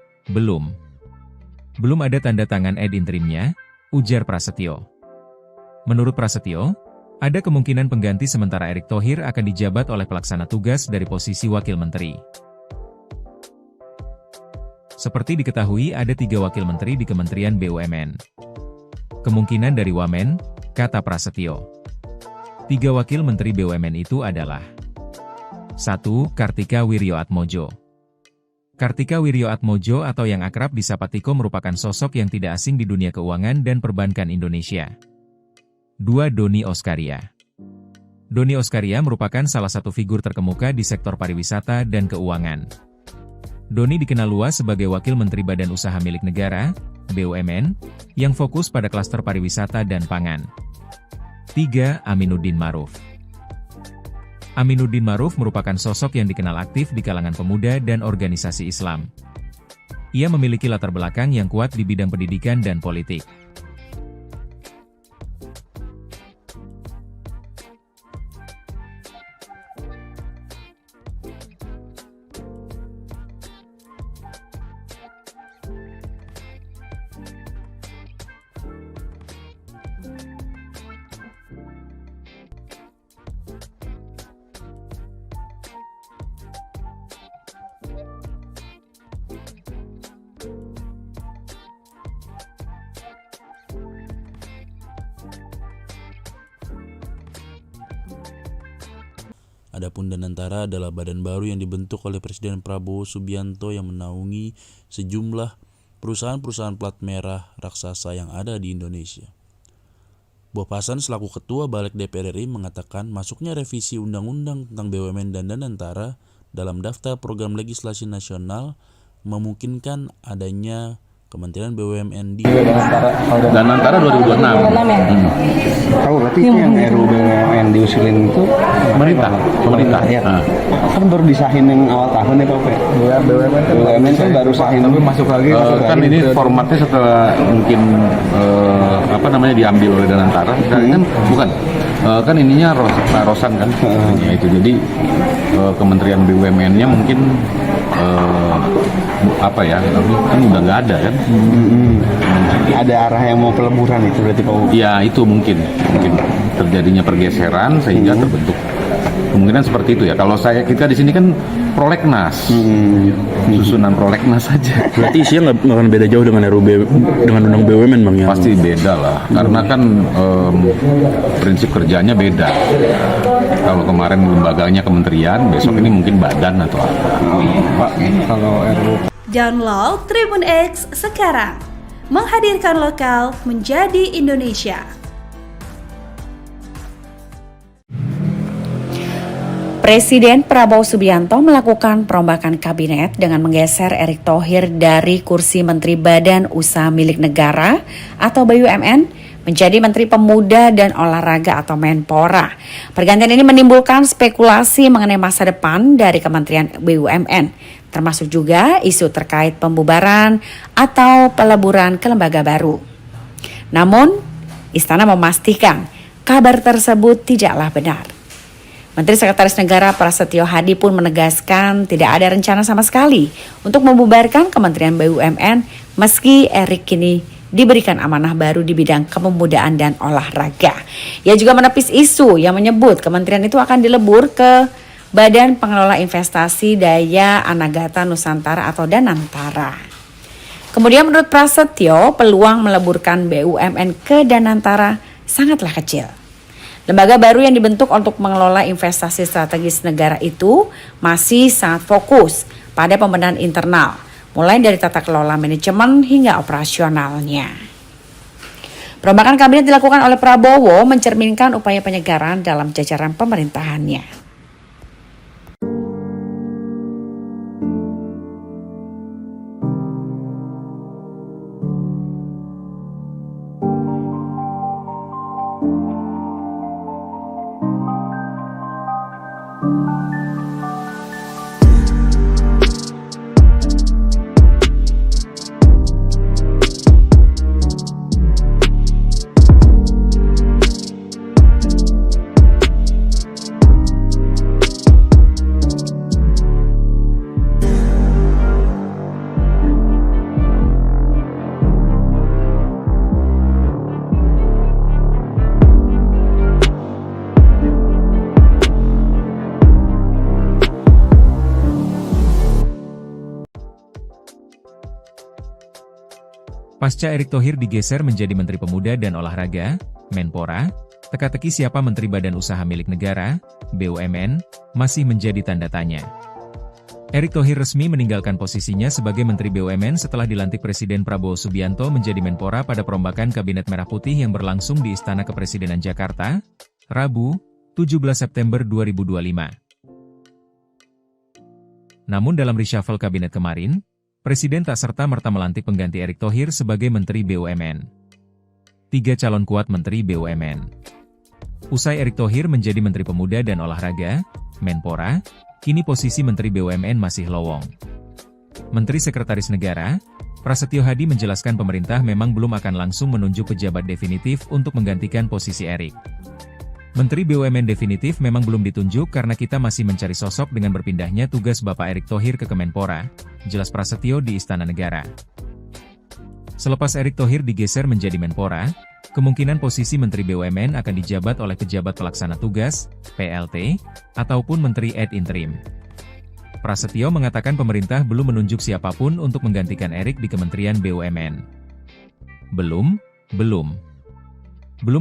ada tanda tangan ad interimnya, ujar Prasetyo. Menurut Prasetyo, ada kemungkinan pengganti sementara Erick Thohir akan dijabat oleh pelaksana tugas dari posisi Wakil Menteri. Seperti diketahui ada 3 Wakil Menteri di Kementerian BUMN. Kemungkinan dari Wamen, kata Prasetyo. 3 Wakil Menteri BUMN itu adalah 1. Kartika Wirjoatmojo. Kartika Wirjoatmojo atau yang akrab disapa Tiko merupakan sosok yang tidak asing di dunia keuangan dan perbankan Indonesia. 2. Doni Oskaria. Doni Oskaria merupakan salah satu figur terkemuka di sektor pariwisata dan keuangan. Doni dikenal luas sebagai Wakil Menteri Badan Usaha Milik Negara, BUMN, yang fokus pada klaster pariwisata dan pangan. 3. Aminuddin Ma'ruf. Aminuddin Ma'ruf merupakan sosok yang dikenal aktif di kalangan pemuda dan organisasi Islam. Ia memiliki latar belakang yang kuat di bidang pendidikan dan politik. Adapun Danantara adalah badan baru yang dibentuk oleh Presiden Prabowo Subianto yang menaungi sejumlah perusahaan-perusahaan plat merah raksasa yang ada di Indonesia. Bob Hasan selaku Ketua Balik DPR RI mengatakan masuknya revisi Undang-Undang tentang BUMN dan Danantara dalam daftar program legislasi nasional memungkinkan adanya Kementerian BUMN di Dan antara 2026. Tahu berarti itu yang RUU BUMN diusulin itu Pemerintah. Ya. Kan baru disahin yang awal tahun ya Pak. Iya, BUMN kan baru sahin. Tapi masuk lagi. Kan ini formatnya setelah mungkin diambil oleh Danantara. Kan bukan. Kan ininya Rosan kan. Ya, itu jadi Kementerian BUMN-nya mungkin kan udah nggak ada kan. Ada arah yang mau peleburan itu berarti Pak. Ya itu mungkin terjadinya pergeseran sehingga terbentuk kemungkinan seperti itu ya. Kalau kita di sini kan prolegnas, susunan prolegnas saja. Berarti isinya nggak akan beda jauh dengan dengan undang BUMN bang ya? Pasti beda lah, karena kan prinsip kerjanya beda. Kalau kemarin lembaganya kementerian, besok ini mungkin badan atau apa. Pak, kalau RUU Download Tribun X sekarang, menghadirkan lokal menjadi Indonesia. Presiden Prabowo Subianto melakukan perombakan kabinet dengan menggeser Erick Thohir dari kursi Menteri Badan Usaha Milik Negara atau BUMN menjadi Menteri Pemuda dan Olahraga atau Menpora. Pergantian ini menimbulkan spekulasi mengenai masa depan dari Kementerian BUMN, termasuk juga isu terkait pembubaran atau peleburan ke lembaga baru. Namun, Istana memastikan kabar tersebut tidaklah benar. Menteri Sekretaris Negara Prasetyo Hadi pun menegaskan tidak ada rencana sama sekali untuk membubarkan Kementerian BUMN meski Erick kini diberikan amanah baru di bidang kepemudaan dan olahraga. Ia juga menepis isu yang menyebut kementerian itu akan dilebur ke Badan Pengelola Investasi Daya Anagata Nusantara atau Danantara. Kemudian menurut Prasetyo, peluang meleburkan BUMN ke Danantara sangatlah kecil. Lembaga baru yang dibentuk untuk mengelola investasi strategis negara itu masih sangat fokus pada pembenahan internal, mulai dari tata kelola manajemen hingga operasionalnya. Perombakan kabinet dilakukan oleh Prabowo mencerminkan upaya penyegaran dalam jajaran pemerintahannya. Pasca Erick Thohir digeser menjadi Menteri Pemuda dan Olahraga, Menpora, teka-teki siapa Menteri Badan Usaha Milik Negara, BUMN, masih menjadi tanda tanya. Erick Thohir resmi meninggalkan posisinya sebagai Menteri BUMN setelah dilantik Presiden Prabowo Subianto menjadi Menpora pada perombakan Kabinet Merah Putih yang berlangsung di Istana Kepresidenan Jakarta, Rabu, 17 September 2025. Namun dalam reshuffle kabinet kemarin, Presiden tak serta-merta melantik pengganti Erick Thohir sebagai Menteri BUMN. 3 calon kuat Menteri BUMN. Usai Erick Thohir menjadi Menteri Pemuda dan Olahraga, Menpora, kini posisi Menteri BUMN masih lowong. Menteri Sekretaris Negara, Prasetyo Hadi menjelaskan pemerintah memang belum akan langsung menunjuk pejabat definitif untuk menggantikan posisi Erick. Menteri BUMN definitif memang belum ditunjuk karena kita masih mencari sosok dengan berpindahnya tugas Bapak Erick Thohir ke Kemenpora, jelas Prasetyo di Istana Negara. Selepas Erick Thohir digeser menjadi Menpora, kemungkinan posisi Menteri BUMN akan dijabat oleh pejabat pelaksana tugas, PLT, ataupun Menteri ad interim. Prasetyo mengatakan pemerintah belum menunjuk siapapun untuk menggantikan Erick di Kementerian BUMN. Belum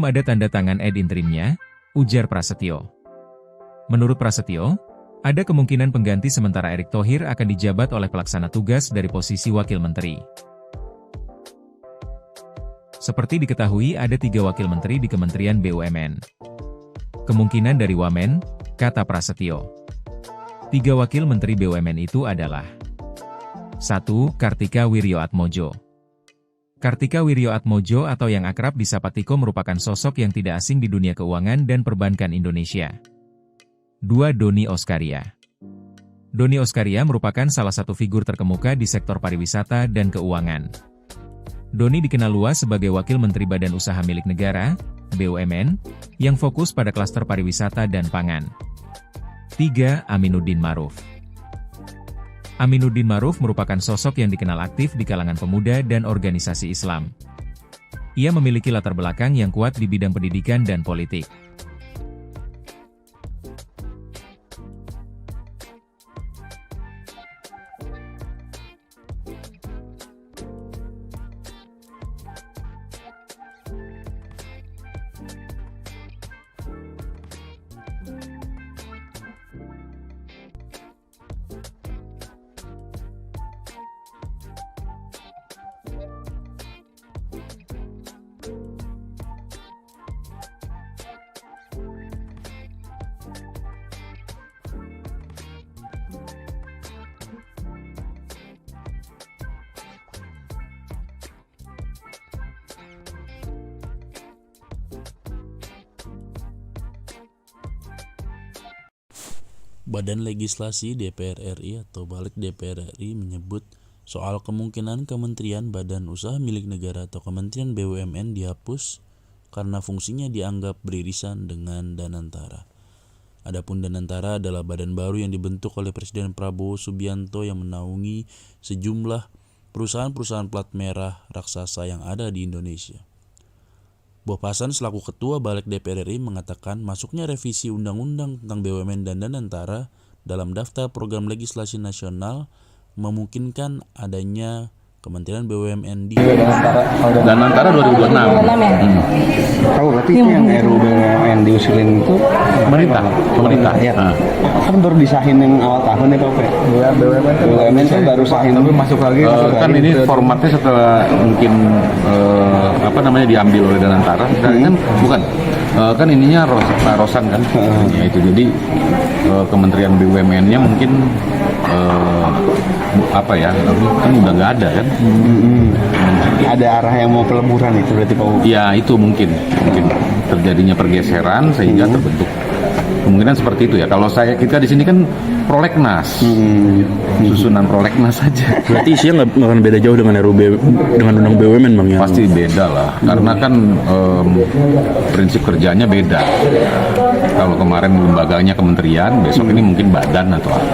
ada tanda tangan ad interimnya, ujar Prasetyo. Menurut Prasetyo, ada kemungkinan pengganti sementara Erick Thohir akan dijabat oleh pelaksana tugas dari posisi Wakil Menteri. Seperti diketahui ada 3 Wakil Menteri di Kementerian BUMN. Kemungkinan dari Wamen, kata Prasetyo. 3 Wakil Menteri BUMN itu adalah 1. Kartika Wirjoatmojo, Kartika Wirjoatmojo atau yang akrab disapa Tiko merupakan sosok yang tidak asing di dunia keuangan dan perbankan Indonesia. 2. Doni Oskaria. Doni Oskaria merupakan salah satu figur terkemuka di sektor pariwisata dan keuangan. Doni dikenal luas sebagai Wakil Menteri Badan Usaha Milik Negara, BUMN, yang fokus pada klaster pariwisata dan pangan. 3. Aminuddin Ma'ruf. Aminuddin Ma'ruf merupakan sosok yang dikenal aktif di kalangan pemuda dan organisasi Islam. Ia memiliki latar belakang yang kuat di bidang pendidikan dan politik. Badan Legislasi DPR RI atau Balik DPR RI menyebut soal kemungkinan Kementerian Badan Usaha Milik Negara atau Kementerian BUMN dihapus karena fungsinya dianggap beririsan dengan Danantara. Adapun Danantara adalah badan baru yang dibentuk oleh Presiden Prabowo Subianto yang menaungi sejumlah perusahaan-perusahaan plat merah raksasa yang ada di Indonesia. Bob Hasan selaku Ketua Balik DPR RI mengatakan masuknya revisi Undang-Undang tentang BUMN dan Danantara dalam daftar program legislasi nasional memungkinkan adanya Kementerian BUMN di Danantara 2026. Tahu berarti itu yang RUU BUMN diusulin itu pemerintah ya. Kan baru disahin yang awal tahun ya Pak. Iya, BUMN kan baru sahin tapi masuk lagi. Kan ini formatnya setelah mungkin diambil oleh Danantara. Kan bukan. Kan ininya Rosan kan. Ya itu jadi Kementerian BUMN-nya mungkin kan udah nggak ada kan. Ada arah yang mau peleburan itu berarti Pak. Ya itu mungkin terjadinya pergeseran sehingga terbentuk kemungkinan seperti itu ya. Kalau kita di sini kan prolegnas, susunan prolegnas saja. Berarti isinya nggak akan beda jauh dengan RUU dengan Undang BUMN Bang ya? Pasti beda lah, karena kan prinsip kerjanya beda. Kalau kemarin lembaganya kementerian, besok ini mungkin badan atau apa.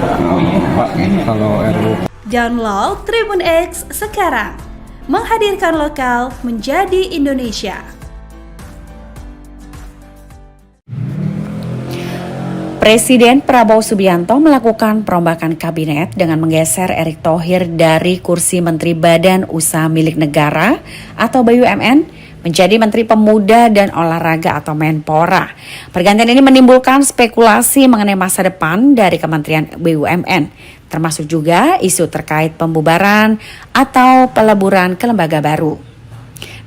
Pak, kalau RUU Download Tribun X sekarang, menghadirkan lokal menjadi Indonesia. Presiden Prabowo Subianto melakukan perombakan kabinet dengan menggeser Erick Thohir dari kursi Menteri Badan Usaha Milik Negara atau BUMN menjadi Menteri Pemuda dan Olahraga atau Menpora. Pergantian ini menimbulkan spekulasi mengenai masa depan dari Kementerian BUMN, termasuk juga isu terkait pembubaran atau peleburan ke lembaga baru.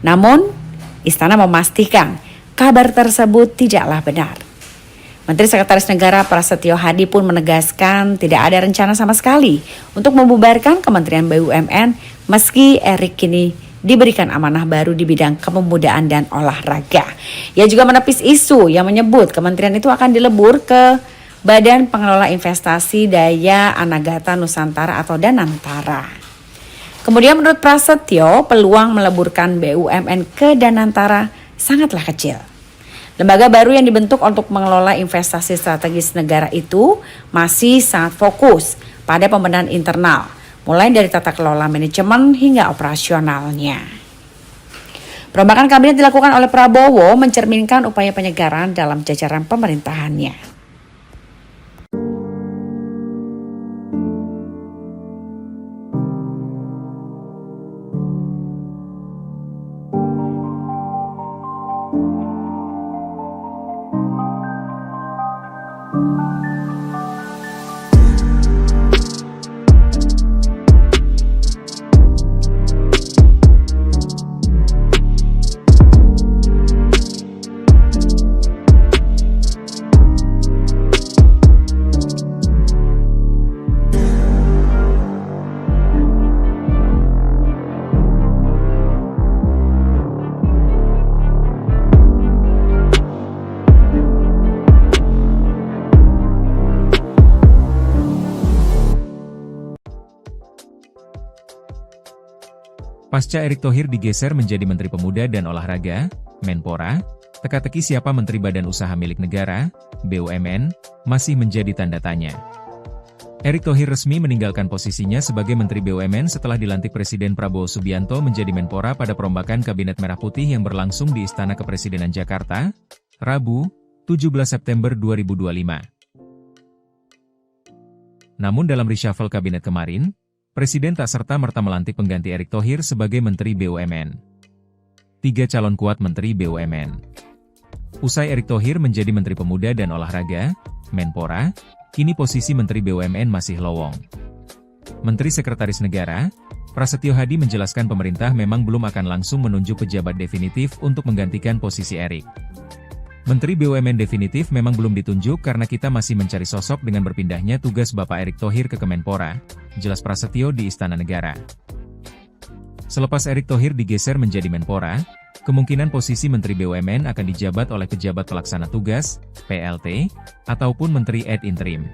Namun, Istana memastikan kabar tersebut tidaklah benar. Menteri Sekretaris Negara Prasetyo Hadi pun menegaskan tidak ada rencana sama sekali untuk membubarkan Kementerian BUMN meski Erick kini diberikan amanah baru di bidang kepemudaan dan olahraga. Ia juga menepis isu yang menyebut kementerian itu akan dilebur ke Badan Pengelola Investasi Daya Anagata Nusantara atau Danantara. Kemudian menurut Prasetyo, peluang meleburkan BUMN ke Danantara sangatlah kecil. Lembaga baru yang dibentuk untuk mengelola investasi strategis negara itu masih sangat fokus pada pembenahan internal, mulai dari tata kelola manajemen hingga operasionalnya. Perombakan kabinet dilakukan oleh Prabowo mencerminkan upaya penyegaran dalam jajaran pemerintahannya. Pasca Erick Thohir digeser menjadi Menteri Pemuda dan Olahraga, Menpora, teka-teki siapa Menteri Badan Usaha Milik Negara, BUMN, masih menjadi tanda tanya. Erick Thohir resmi meninggalkan posisinya sebagai Menteri BUMN setelah dilantik Presiden Prabowo Subianto menjadi Menpora pada perombakan Kabinet Merah Putih yang berlangsung di Istana Kepresidenan Jakarta, Rabu, 17 September 2025. Namun dalam reshuffle kabinet kemarin, Presiden tak serta-merta melantik pengganti Erick Thohir sebagai Menteri BUMN. 3 calon kuat Menteri BUMN. Usai Erick Thohir menjadi Menteri Pemuda dan Olahraga, Menpora, kini posisi Menteri BUMN masih lowong. Menteri Sekretaris Negara, Prasetyo Hadi menjelaskan pemerintah memang belum akan langsung menunjuk pejabat definitif untuk menggantikan posisi Erick. Menteri BUMN definitif memang belum ditunjuk karena kita masih mencari sosok dengan berpindahnya tugas Bapak Erick Thohir ke Kemenpora, jelas Prasetyo di Istana Negara. Selepas Erick Thohir digeser menjadi Menpora, kemungkinan posisi Menteri BUMN akan dijabat oleh pejabat pelaksana tugas, PLT, ataupun Menteri ad interim.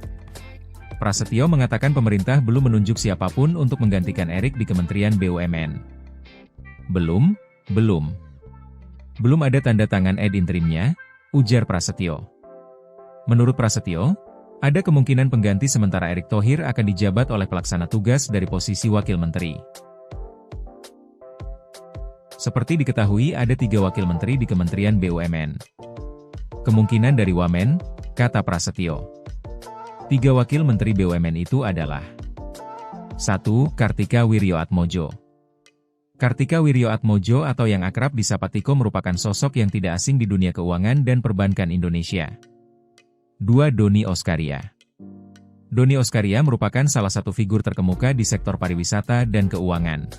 Prasetyo mengatakan pemerintah belum menunjuk siapapun untuk menggantikan Erick di Kementerian BUMN. Belum ada tanda tangan ad interimnya, ujar Prasetyo. Menurut Prasetyo, ada kemungkinan pengganti sementara Erick Thohir akan dijabat oleh pelaksana tugas dari posisi Wakil Menteri. Seperti diketahui ada 3 wakil menteri di Kementerian BUMN. Kemungkinan dari Wamen, kata Prasetyo. 3 wakil menteri BUMN itu adalah 1. Kartika Wirjoatmojo. Kartika Wirjoatmojo atau yang akrab disapa Tiko merupakan sosok yang tidak asing di dunia keuangan dan perbankan Indonesia. 2. Doni Oskaria. Doni Oskaria merupakan salah satu figur terkemuka di sektor pariwisata dan keuangan.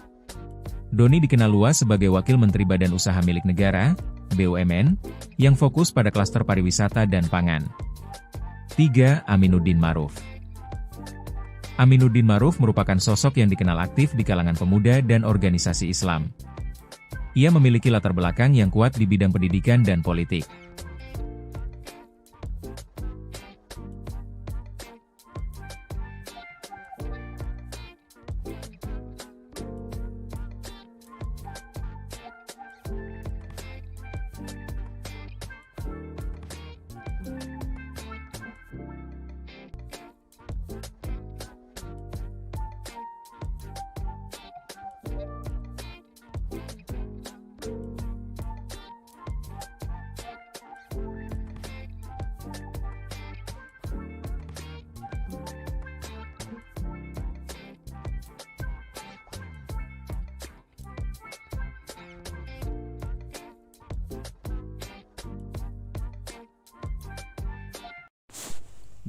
Doni dikenal luas sebagai Wakil Menteri Badan Usaha Milik Negara, BUMN, yang fokus pada klaster pariwisata dan pangan. 3. Aminuddin Ma'ruf. Aminuddin Ma'ruf merupakan sosok yang dikenal aktif di kalangan pemuda dan organisasi Islam. Ia memiliki latar belakang yang kuat di bidang pendidikan dan politik.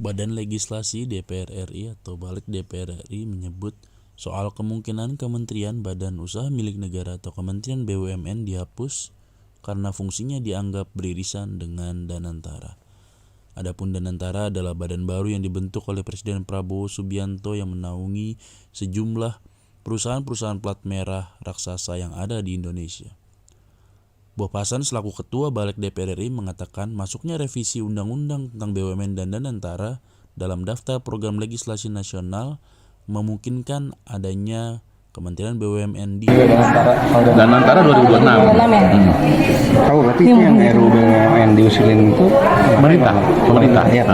Badan Legislasi DPR RI atau Balik DPR RI menyebut soal kemungkinan Kementerian Badan Usaha Milik Negara atau Kementerian BUMN dihapus karena fungsinya dianggap beririsan dengan Danantara. Adapun Danantara adalah badan baru yang dibentuk oleh Presiden Prabowo Subianto yang menaungi sejumlah perusahaan-perusahaan plat merah raksasa yang ada di Indonesia. Bob Hasan selaku Ketua Balik DPR RI mengatakan masuknya revisi Undang-Undang tentang BUMN dan Danantara dalam daftar program legislasi nasional memungkinkan adanya Kementerian BUMN di Danantara 2026. Tahu berarti itu yang RUU BUMN diusulin itu pemerintah. Ya.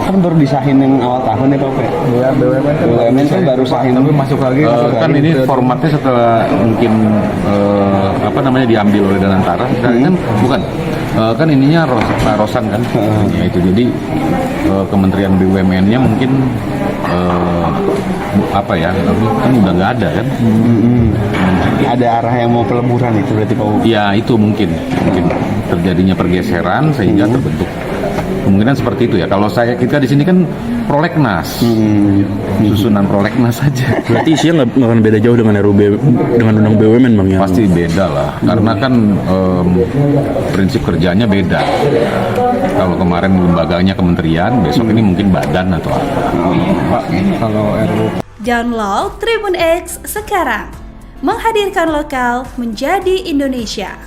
Kan baru disahin yang awal tahun ya Pak. Iya, BUMN kan baru sahin tapi masuk lagi. Kan ini formatnya setelah mungkin diambil oleh Danantara. Kan bukan. Kan ininya Rosan kan. Ya itu jadi Kementerian BUMN-nya mungkin kan udah nggak ada kan. Ada arah yang mau peleburan itu berarti Pak. Ya itu mungkin terjadinya pergeseran sehingga terbentuk kemungkinan seperti itu ya. Kalau kita di sini kan prolegnas, susunan prolegnas saja. Berarti isinya nggak akan beda jauh dengan dengan undang BUMN Bang ya? Pasti beda lah, karena kan prinsip kerjanya beda. Kalau kemarin lembaganya kementerian, besok ini mungkin badan atau apa. Pak, kalau RUU Download Tribun X sekarang, menghadirkan lokal menjadi Indonesia.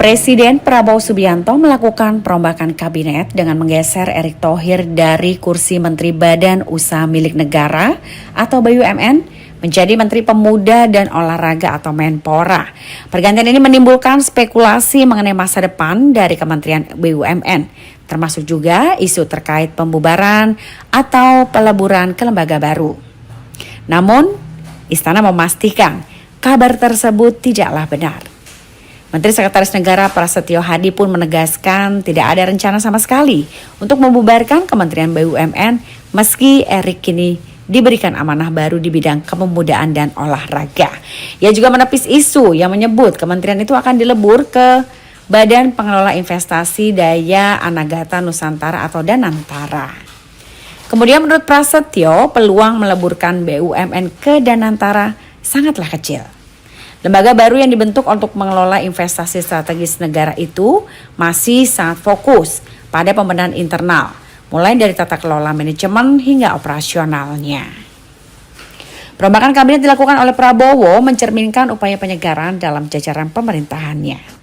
Presiden Prabowo Subianto melakukan perombakan kabinet dengan menggeser Erick Thohir dari kursi Menteri Badan Usaha Milik Negara atau BUMN menjadi Menteri Pemuda dan Olahraga atau Menpora. Pergantian ini menimbulkan spekulasi mengenai masa depan dari Kementerian BUMN, termasuk juga isu terkait pembubaran atau peleburan ke lembaga baru. Namun, Istana memastikan kabar tersebut tidaklah benar. Menteri Sekretaris Negara Prasetyo Hadi pun menegaskan tidak ada rencana sama sekali untuk membubarkan Kementerian BUMN meski Erick kini diberikan amanah baru di bidang kepemudaan dan olahraga. Ia juga menepis isu yang menyebut kementerian itu akan dilebur ke Badan Pengelola Investasi Daya Anagata Nusantara atau Danantara. Kemudian menurut Prasetyo, peluang meleburkan BUMN ke Danantara sangatlah kecil. Lembaga baru yang dibentuk untuk mengelola investasi strategis negara itu masih sangat fokus pada pembenahan internal, mulai dari tata kelola manajemen hingga operasionalnya. Perombakan kabinet dilakukan oleh Prabowo mencerminkan upaya penyegaran dalam jajaran pemerintahannya.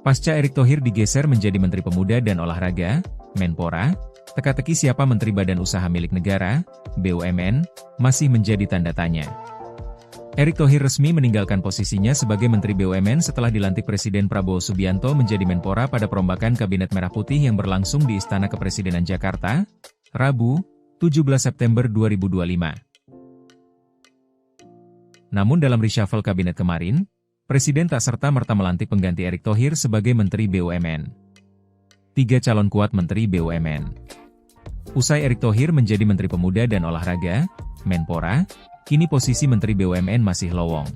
Pasca Erick Thohir digeser menjadi Menteri Pemuda dan Olahraga, Menpora, teka-teki siapa Menteri Badan Usaha Milik Negara, BUMN, masih menjadi tanda tanya. Erick Thohir resmi meninggalkan posisinya sebagai Menteri BUMN setelah dilantik Presiden Prabowo Subianto menjadi Menpora pada perombakan Kabinet Merah Putih yang berlangsung di Istana Kepresidenan Jakarta, Rabu, 17 September 2025. Namun dalam reshuffle kabinet kemarin, Presiden tak serta-merta melantik pengganti Erick Thohir sebagai Menteri BUMN. 3 calon kuat Menteri BUMN. Usai Erick Thohir menjadi Menteri Pemuda dan Olahraga, Menpora, kini posisi Menteri BUMN masih lowong.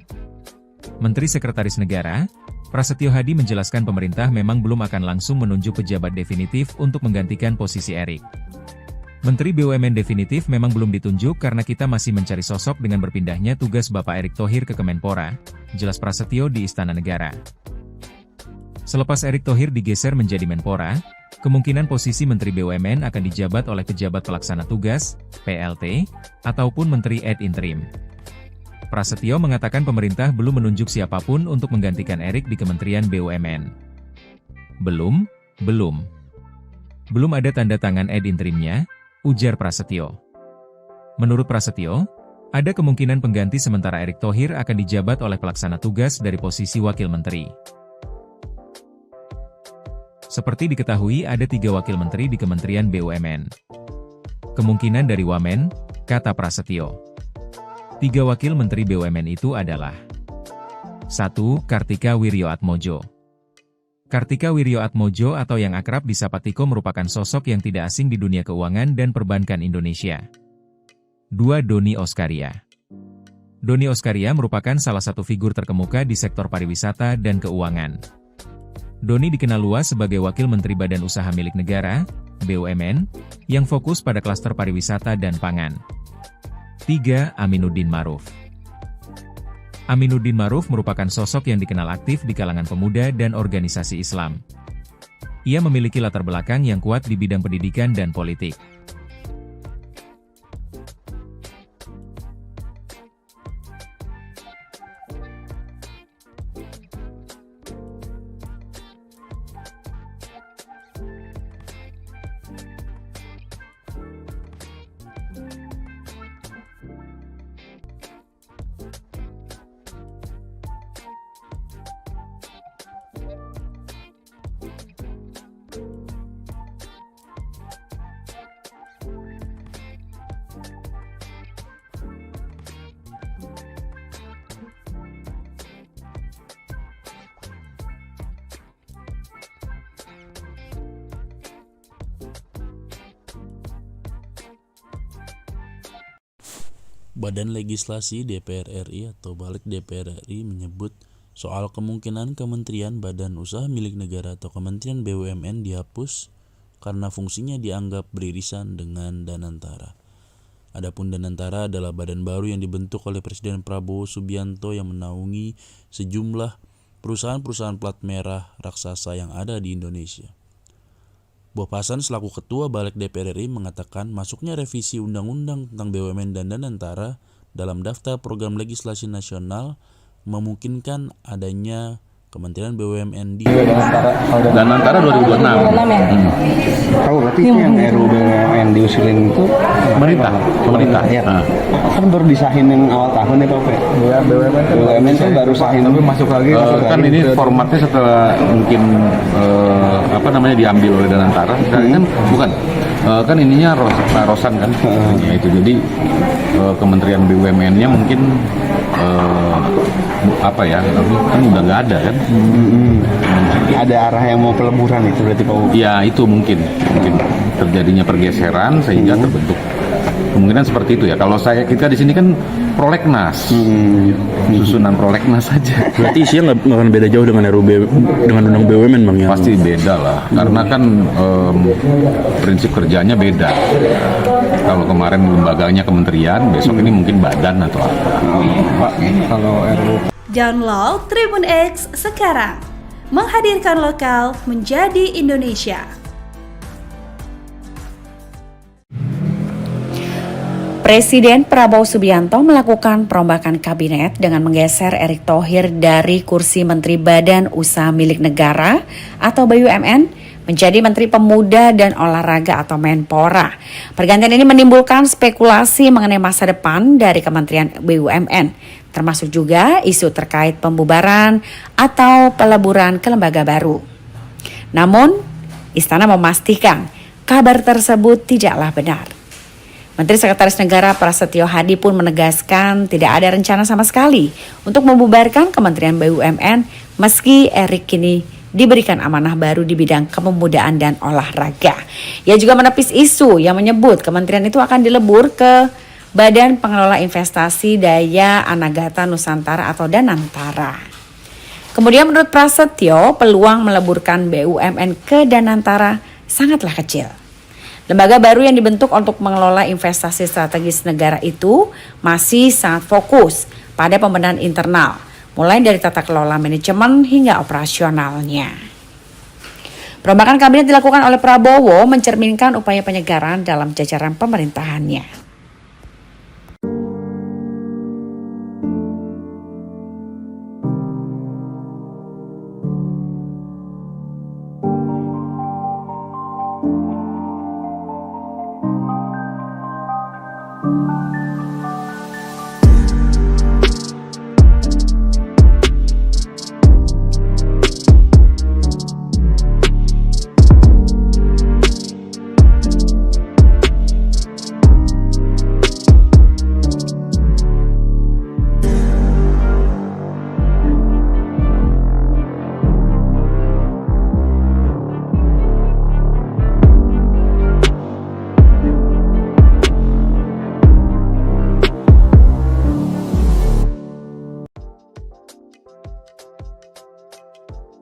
Menteri Sekretaris Negara, Prasetyo Hadi menjelaskan pemerintah memang belum akan langsung menunjuk pejabat definitif untuk menggantikan posisi Erick. Menteri BUMN definitif memang belum ditunjuk karena kita masih mencari sosok dengan berpindahnya tugas Bapak Erick Thohir ke Kemenpora, jelas Prasetyo di Istana Negara. Selepas Erick Thohir digeser menjadi Menpora, kemungkinan posisi Menteri BUMN akan dijabat oleh pejabat pelaksana tugas, PLT, ataupun Menteri ad interim. Prasetyo mengatakan pemerintah belum menunjuk siapapun untuk menggantikan Erick di Kementerian BUMN. Belum ada tanda tangan ad interimnya, ujar Prasetyo. Menurut Prasetyo, ada kemungkinan pengganti sementara Erick Thohir akan dijabat oleh pelaksana tugas dari posisi Wakil Menteri. Seperti diketahui ada 3 Wakil Menteri di Kementerian BUMN. Kemungkinan dari Wamen, kata Prasetyo. 3 Wakil Menteri BUMN itu adalah 1. Kartika Wirjoatmojo. Kartika Wirjoatmojo atau yang akrab disapa Tiko merupakan sosok yang tidak asing di dunia keuangan dan perbankan Indonesia. 2. Doni Oskaria. Doni Oskaria merupakan salah satu figur terkemuka di sektor pariwisata dan keuangan. Doni dikenal luas sebagai Wakil Menteri Badan Usaha Milik Negara, BUMN, yang fokus pada klaster pariwisata dan pangan. 3. Aminuddin Ma'ruf. Aminuddin Ma'ruf merupakan sosok yang dikenal aktif di kalangan pemuda dan organisasi Islam. Ia memiliki latar belakang yang kuat di bidang pendidikan dan politik. Badan Legislasi DPR RI atau Balik DPR RI menyebut soal kemungkinan Kementerian Badan Usaha Milik Negara atau Kementerian BUMN dihapus karena fungsinya dianggap beririsan dengan Danantara. Adapun Danantara adalah badan baru yang dibentuk oleh Presiden Prabowo Subianto yang menaungi sejumlah perusahaan-perusahaan plat merah raksasa yang ada di Indonesia. Bob Hasan selaku Ketua Balik DPR RI mengatakan masuknya revisi Undang-Undang tentang BUMN dan Danantara dalam daftar program legislasi nasional memungkinkan adanya Kementerian BUMN di Danantara 2026. Tahu berarti itu yang RUU BUMN diusulin itu Pemerintah. Ya. Kan baru disahin yang awal tahun ya Pak. Iya, BUMN kan baru sahin tapi masuk lagi. Kan ini formatnya setelah mungkin diambil oleh Danantara. Sekarang kan bukan. Kan ininya Rosan kan. Ya, itu jadi Kementerian BUMN-nya mungkin kan udah nggak ada kan. Ada arah yang mau peleburan itu berarti Pak. Ya itu mungkin terjadinya pergeseran sehingga terbentuk kemungkinan seperti itu ya. Kalau kita di sini kan prolegnas, susunan prolegnas saja. Berarti isinya nggak akan beda jauh dengan dengan undang BUMN bang ya? Pasti beda lah, karena kan prinsip kerjanya beda. Kalau kemarin lembaganya kementerian, besok ini mungkin badan atau apa. Pak, kalau RUU Download Tribun X sekarang, menghadirkan lokal menjadi Indonesia. Presiden Prabowo Subianto melakukan perombakan kabinet dengan menggeser Erick Thohir dari kursi Menteri Badan Usaha Milik Negara atau BUMN menjadi Menteri Pemuda dan Olahraga atau Menpora. Pergantian ini menimbulkan spekulasi mengenai masa depan dari Kementerian BUMN, termasuk juga isu terkait pembubaran atau peleburan ke lembaga baru. Namun, Istana memastikan kabar tersebut tidaklah benar. Menteri Sekretaris Negara Prasetyo Hadi pun menegaskan tidak ada rencana sama sekali untuk membubarkan Kementerian BUMN meski Erick kini diberikan amanah baru di bidang kepemudaan dan olahraga. Ia juga menepis isu yang menyebut kementerian itu akan dilebur ke Badan Pengelola Investasi Daya Anagata Nusantara atau Danantara. Kemudian menurut Prasetyo, peluang meleburkan BUMN ke Danantara sangatlah kecil. Lembaga baru yang dibentuk untuk mengelola investasi strategis negara itu masih sangat fokus pada pembenahan internal, mulai dari tata kelola manajemen hingga operasionalnya. Perombakan kabinet dilakukan oleh Prabowo mencerminkan upaya penyegaran dalam jajaran pemerintahannya.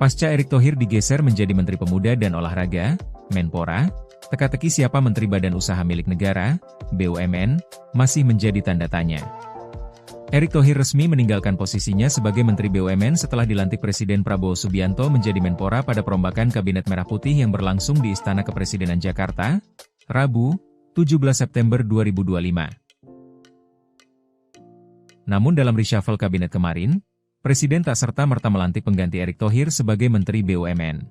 Pasca Erick Thohir digeser menjadi Menteri Pemuda dan Olahraga, Menpora, teka-teki siapa Menteri Badan Usaha Milik Negara, BUMN, masih menjadi tanda tanya. Erick Thohir resmi meninggalkan posisinya sebagai Menteri BUMN setelah dilantik Presiden Prabowo Subianto menjadi Menpora pada perombakan Kabinet Merah Putih yang berlangsung di Istana Kepresidenan Jakarta, Rabu, 17 September 2025. Namun dalam reshuffle kabinet kemarin, Presiden tak serta-merta melantik pengganti Erick Thohir sebagai Menteri BUMN.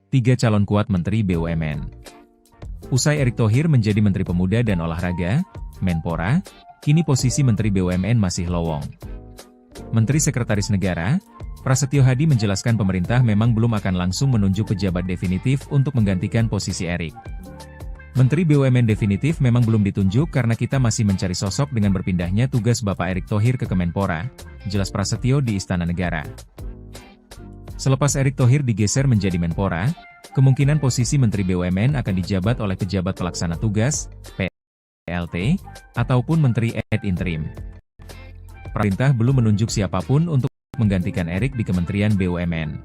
3 calon kuat Menteri BUMN. Usai Erick Thohir menjadi Menteri Pemuda dan Olahraga, Menpora, kini posisi Menteri BUMN masih lowong. Menteri Sekretaris Negara, Prasetyo Hadi menjelaskan pemerintah memang belum akan langsung menunjuk pejabat definitif untuk menggantikan posisi Erick. Menteri BUMN definitif memang belum ditunjuk karena kita masih mencari sosok dengan berpindahnya tugas Bapak Erick Thohir ke Kemenpora, jelas Prasetyo di Istana Negara. Selepas Erick Thohir digeser menjadi Menpora, kemungkinan posisi Menteri BUMN akan dijabat oleh pejabat pelaksana tugas, PLT. PLT, ataupun Menteri ad interim. Pemerintah belum menunjuk siapapun untuk menggantikan Erik di Kementerian BUMN.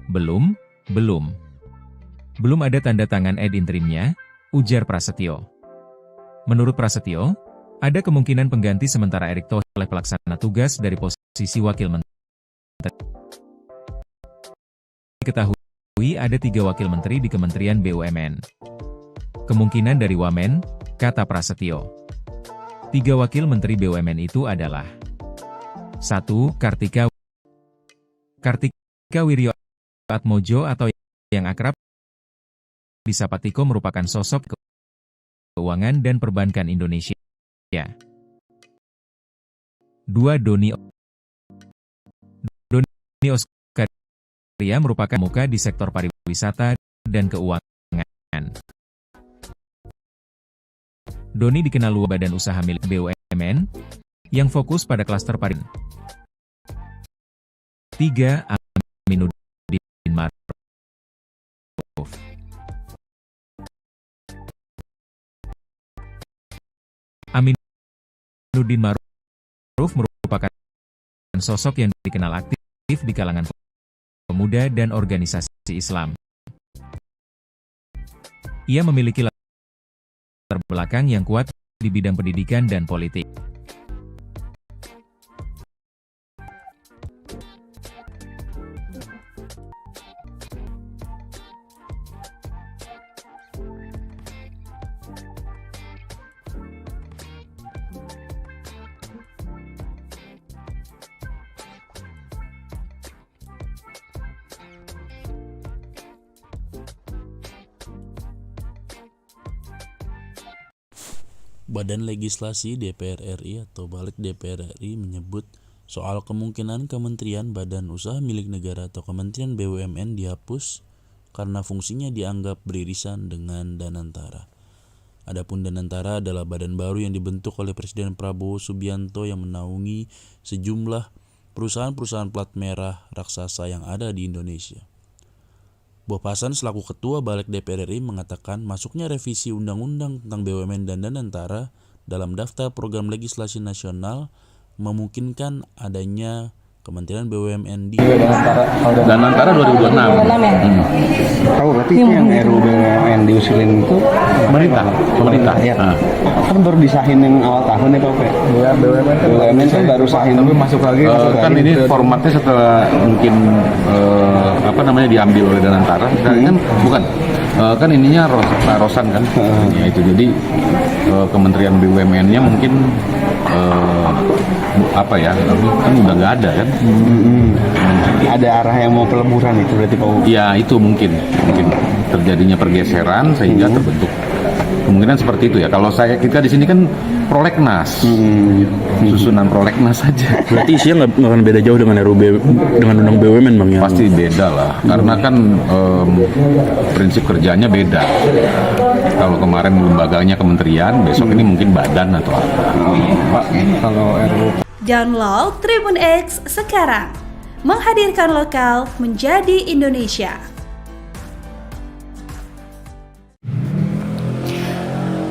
Belum ada tanda tangan ad interimnya, ujar Prasetyo. Menurut Prasetyo, ada kemungkinan pengganti sementara Erick Thohir oleh pelaksana tugas dari posisi Wakil Menteri. Diketahui ada 3 Wakil Menteri di Kementerian BUMN. Kemungkinan dari Wamen, kata Prasetyo. 3 Wakil Menteri BUMN itu adalah 1. Kartika Wirjoatmojo atau yang akrab disapa Tiko merupakan sosok keuangan dan perbankan Indonesia. 2. Doni Oskaria merupakan muka di sektor pariwisata dan keuangan. Doni dikenal luar badan usaha milik BUMN yang fokus pada klaster pariwisata. 3. Aminuddin Ma'ruf. Aminuddin Ma'ruf merupakan sosok yang dikenal aktif di kalangan pemuda dan organisasi Islam. Ia memiliki latar belakang yang kuat di bidang pendidikan dan politik. Badan Legislasi DPR RI atau Balik DPR RI menyebut soal kemungkinan Kementerian Badan Usaha Milik Negara atau Kementerian BUMN dihapus karena fungsinya dianggap beririsan dengan Danantara. Adapun Danantara adalah badan baru yang dibentuk oleh Presiden Prabowo Subianto yang menaungi sejumlah perusahaan-perusahaan plat merah raksasa yang ada di Indonesia. Bob Hasan selaku Ketua Balik DPR RI mengatakan masuknya revisi Undang-Undang tentang BUMN dan Danantara dalam daftar program legislasi nasional memungkinkan adanya Kementerian BUMN di Danantara 2026. Tahu berarti itu yang RUU BUMN diusulin itu pemerintah. Ya. Kan baru disahin yang awal tahun ya Pak. Iya, BUMN kan baru sahin. Tapi masuk lagi. Kan ini formatnya setelah mungkin diambil oleh Danantara. Kan bukan. Kan ininya Rosan kan. Ya itu jadi Kementerian BUMN-nya mungkin kan udah nggak ada kan. Ada arah yang mau peleburan itu berarti Pak. Ya itu mungkin terjadinya pergeseran sehingga terbentuk kemungkinan seperti itu ya. Kalau kita di sini kan prolegnas, susunan prolegnas saja. Berarti isinya nggak akan beda jauh dengan RUU dengan Undang BUMN Bang ya? Pasti beda lah, karena kan prinsip kerjanya beda. Kalau kemarin lembaganya kementerian, besok ini mungkin badan atau apa. Pak, kalau RUU Download Tribun X sekarang, menghadirkan lokal menjadi Indonesia.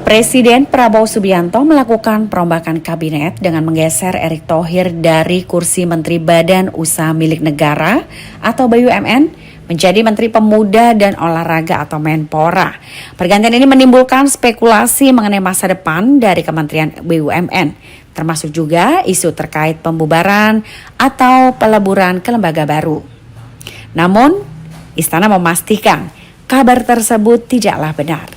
Presiden Prabowo Subianto melakukan perombakan kabinet dengan menggeser Erick Thohir dari kursi Menteri Badan Usaha Milik Negara atau BUMN menjadi Menteri Pemuda dan Olahraga atau Menpora. Pergantian ini menimbulkan spekulasi mengenai masa depan dari Kementerian BUMN, termasuk juga isu terkait pembubaran atau peleburan ke lembaga baru. Namun, Istana memastikan kabar tersebut tidaklah benar.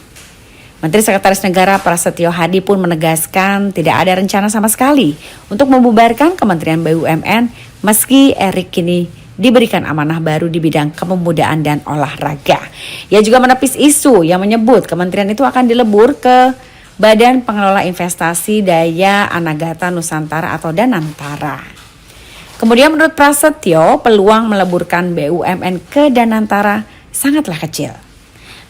Menteri Sekretaris Negara Prasetyo Hadi pun menegaskan tidak ada rencana sama sekali untuk membubarkan Kementerian BUMN meski Erick kini diberikan amanah baru di bidang kepemudaan dan olahraga. Ia juga menepis isu yang menyebut kementerian itu akan dilebur ke Badan Pengelola Investasi Daya Anagata Nusantara atau Danantara. Kemudian menurut Prasetyo, peluang meleburkan BUMN ke Danantara sangatlah kecil.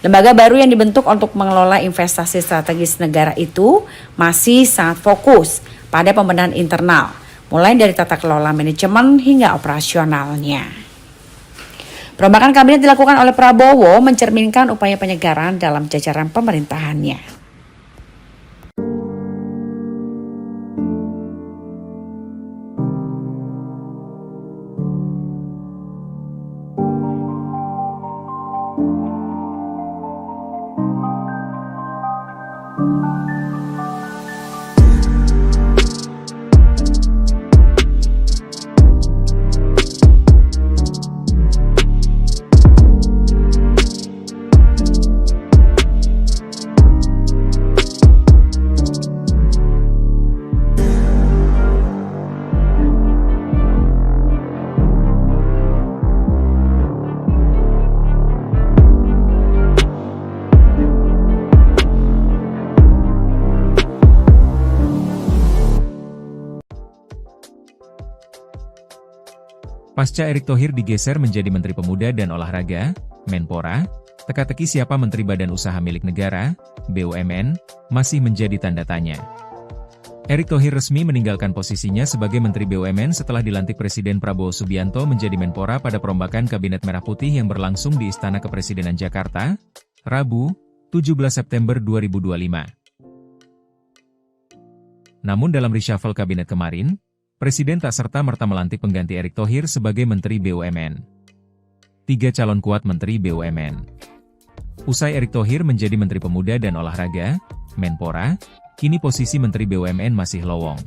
Lembaga baru yang dibentuk untuk mengelola investasi strategis negara itu masih sangat fokus pada pembenahan internal, mulai dari tata kelola manajemen hingga operasionalnya. Perombakan kabinet dilakukan oleh Prabowo mencerminkan upaya penyegaran dalam jajaran pemerintahannya. Pasca Erick Thohir digeser menjadi Menteri Pemuda dan Olahraga, Menpora, teka-teki siapa Menteri Badan Usaha Milik Negara, BUMN, masih menjadi tanda tanya. Erick Thohir resmi meninggalkan posisinya sebagai Menteri BUMN setelah dilantik Presiden Prabowo Subianto menjadi Menpora pada perombakan Kabinet Merah Putih yang berlangsung di Istana Kepresidenan Jakarta, Rabu, 17 September 2025. Namun dalam reshuffle kabinet kemarin, Presiden tak serta-merta melantik pengganti Erick Thohir sebagai Menteri BUMN. 3 calon kuat Menteri BUMN. Usai Erick Thohir menjadi Menteri Pemuda dan Olahraga, Menpora, kini posisi Menteri BUMN masih lowong.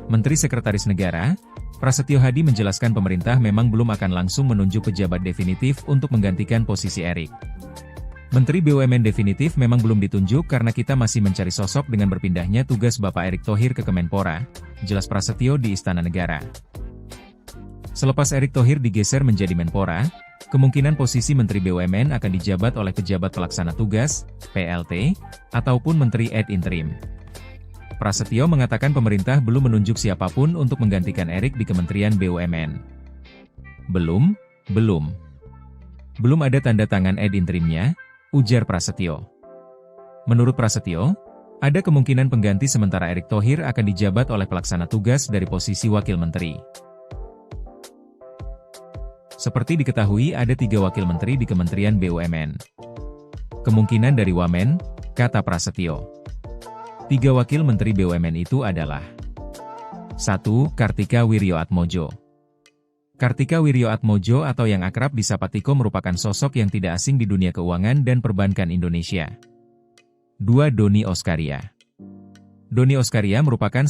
Menteri Sekretaris Negara, Prasetyo Hadi menjelaskan pemerintah memang belum akan langsung menunjuk pejabat definitif untuk menggantikan posisi Erick. Menteri BUMN definitif memang belum ditunjuk karena kita masih mencari sosok dengan berpindahnya tugas Bapak Erick Thohir ke Kemenpora, jelas Prasetyo di Istana Negara. Selepas Erick Thohir digeser menjadi Menpora, kemungkinan posisi Menteri BUMN akan dijabat oleh pejabat pelaksana tugas, PLT, ataupun Menteri ad interim. Prasetyo mengatakan pemerintah belum menunjuk siapapun untuk menggantikan Erick di Kementerian BUMN. Belum ada tanda tangan ad interimnya, ujar Prasetyo. Menurut Prasetyo, ada kemungkinan pengganti sementara Erick Thohir akan dijabat oleh pelaksana tugas dari posisi Wakil Menteri. Seperti diketahui ada 3 Wakil Menteri di Kementerian BUMN. Kemungkinan dari Wamen, kata Prasetyo. 3 Wakil Menteri BUMN itu adalah 1. Kartika Wirjoatmojo. Kartika Wirjoatmojo atau yang akrab disapa Tiko merupakan sosok yang tidak asing di dunia keuangan dan perbankan Indonesia. 2. Doni Oskaria. Doni Oskaria merupakan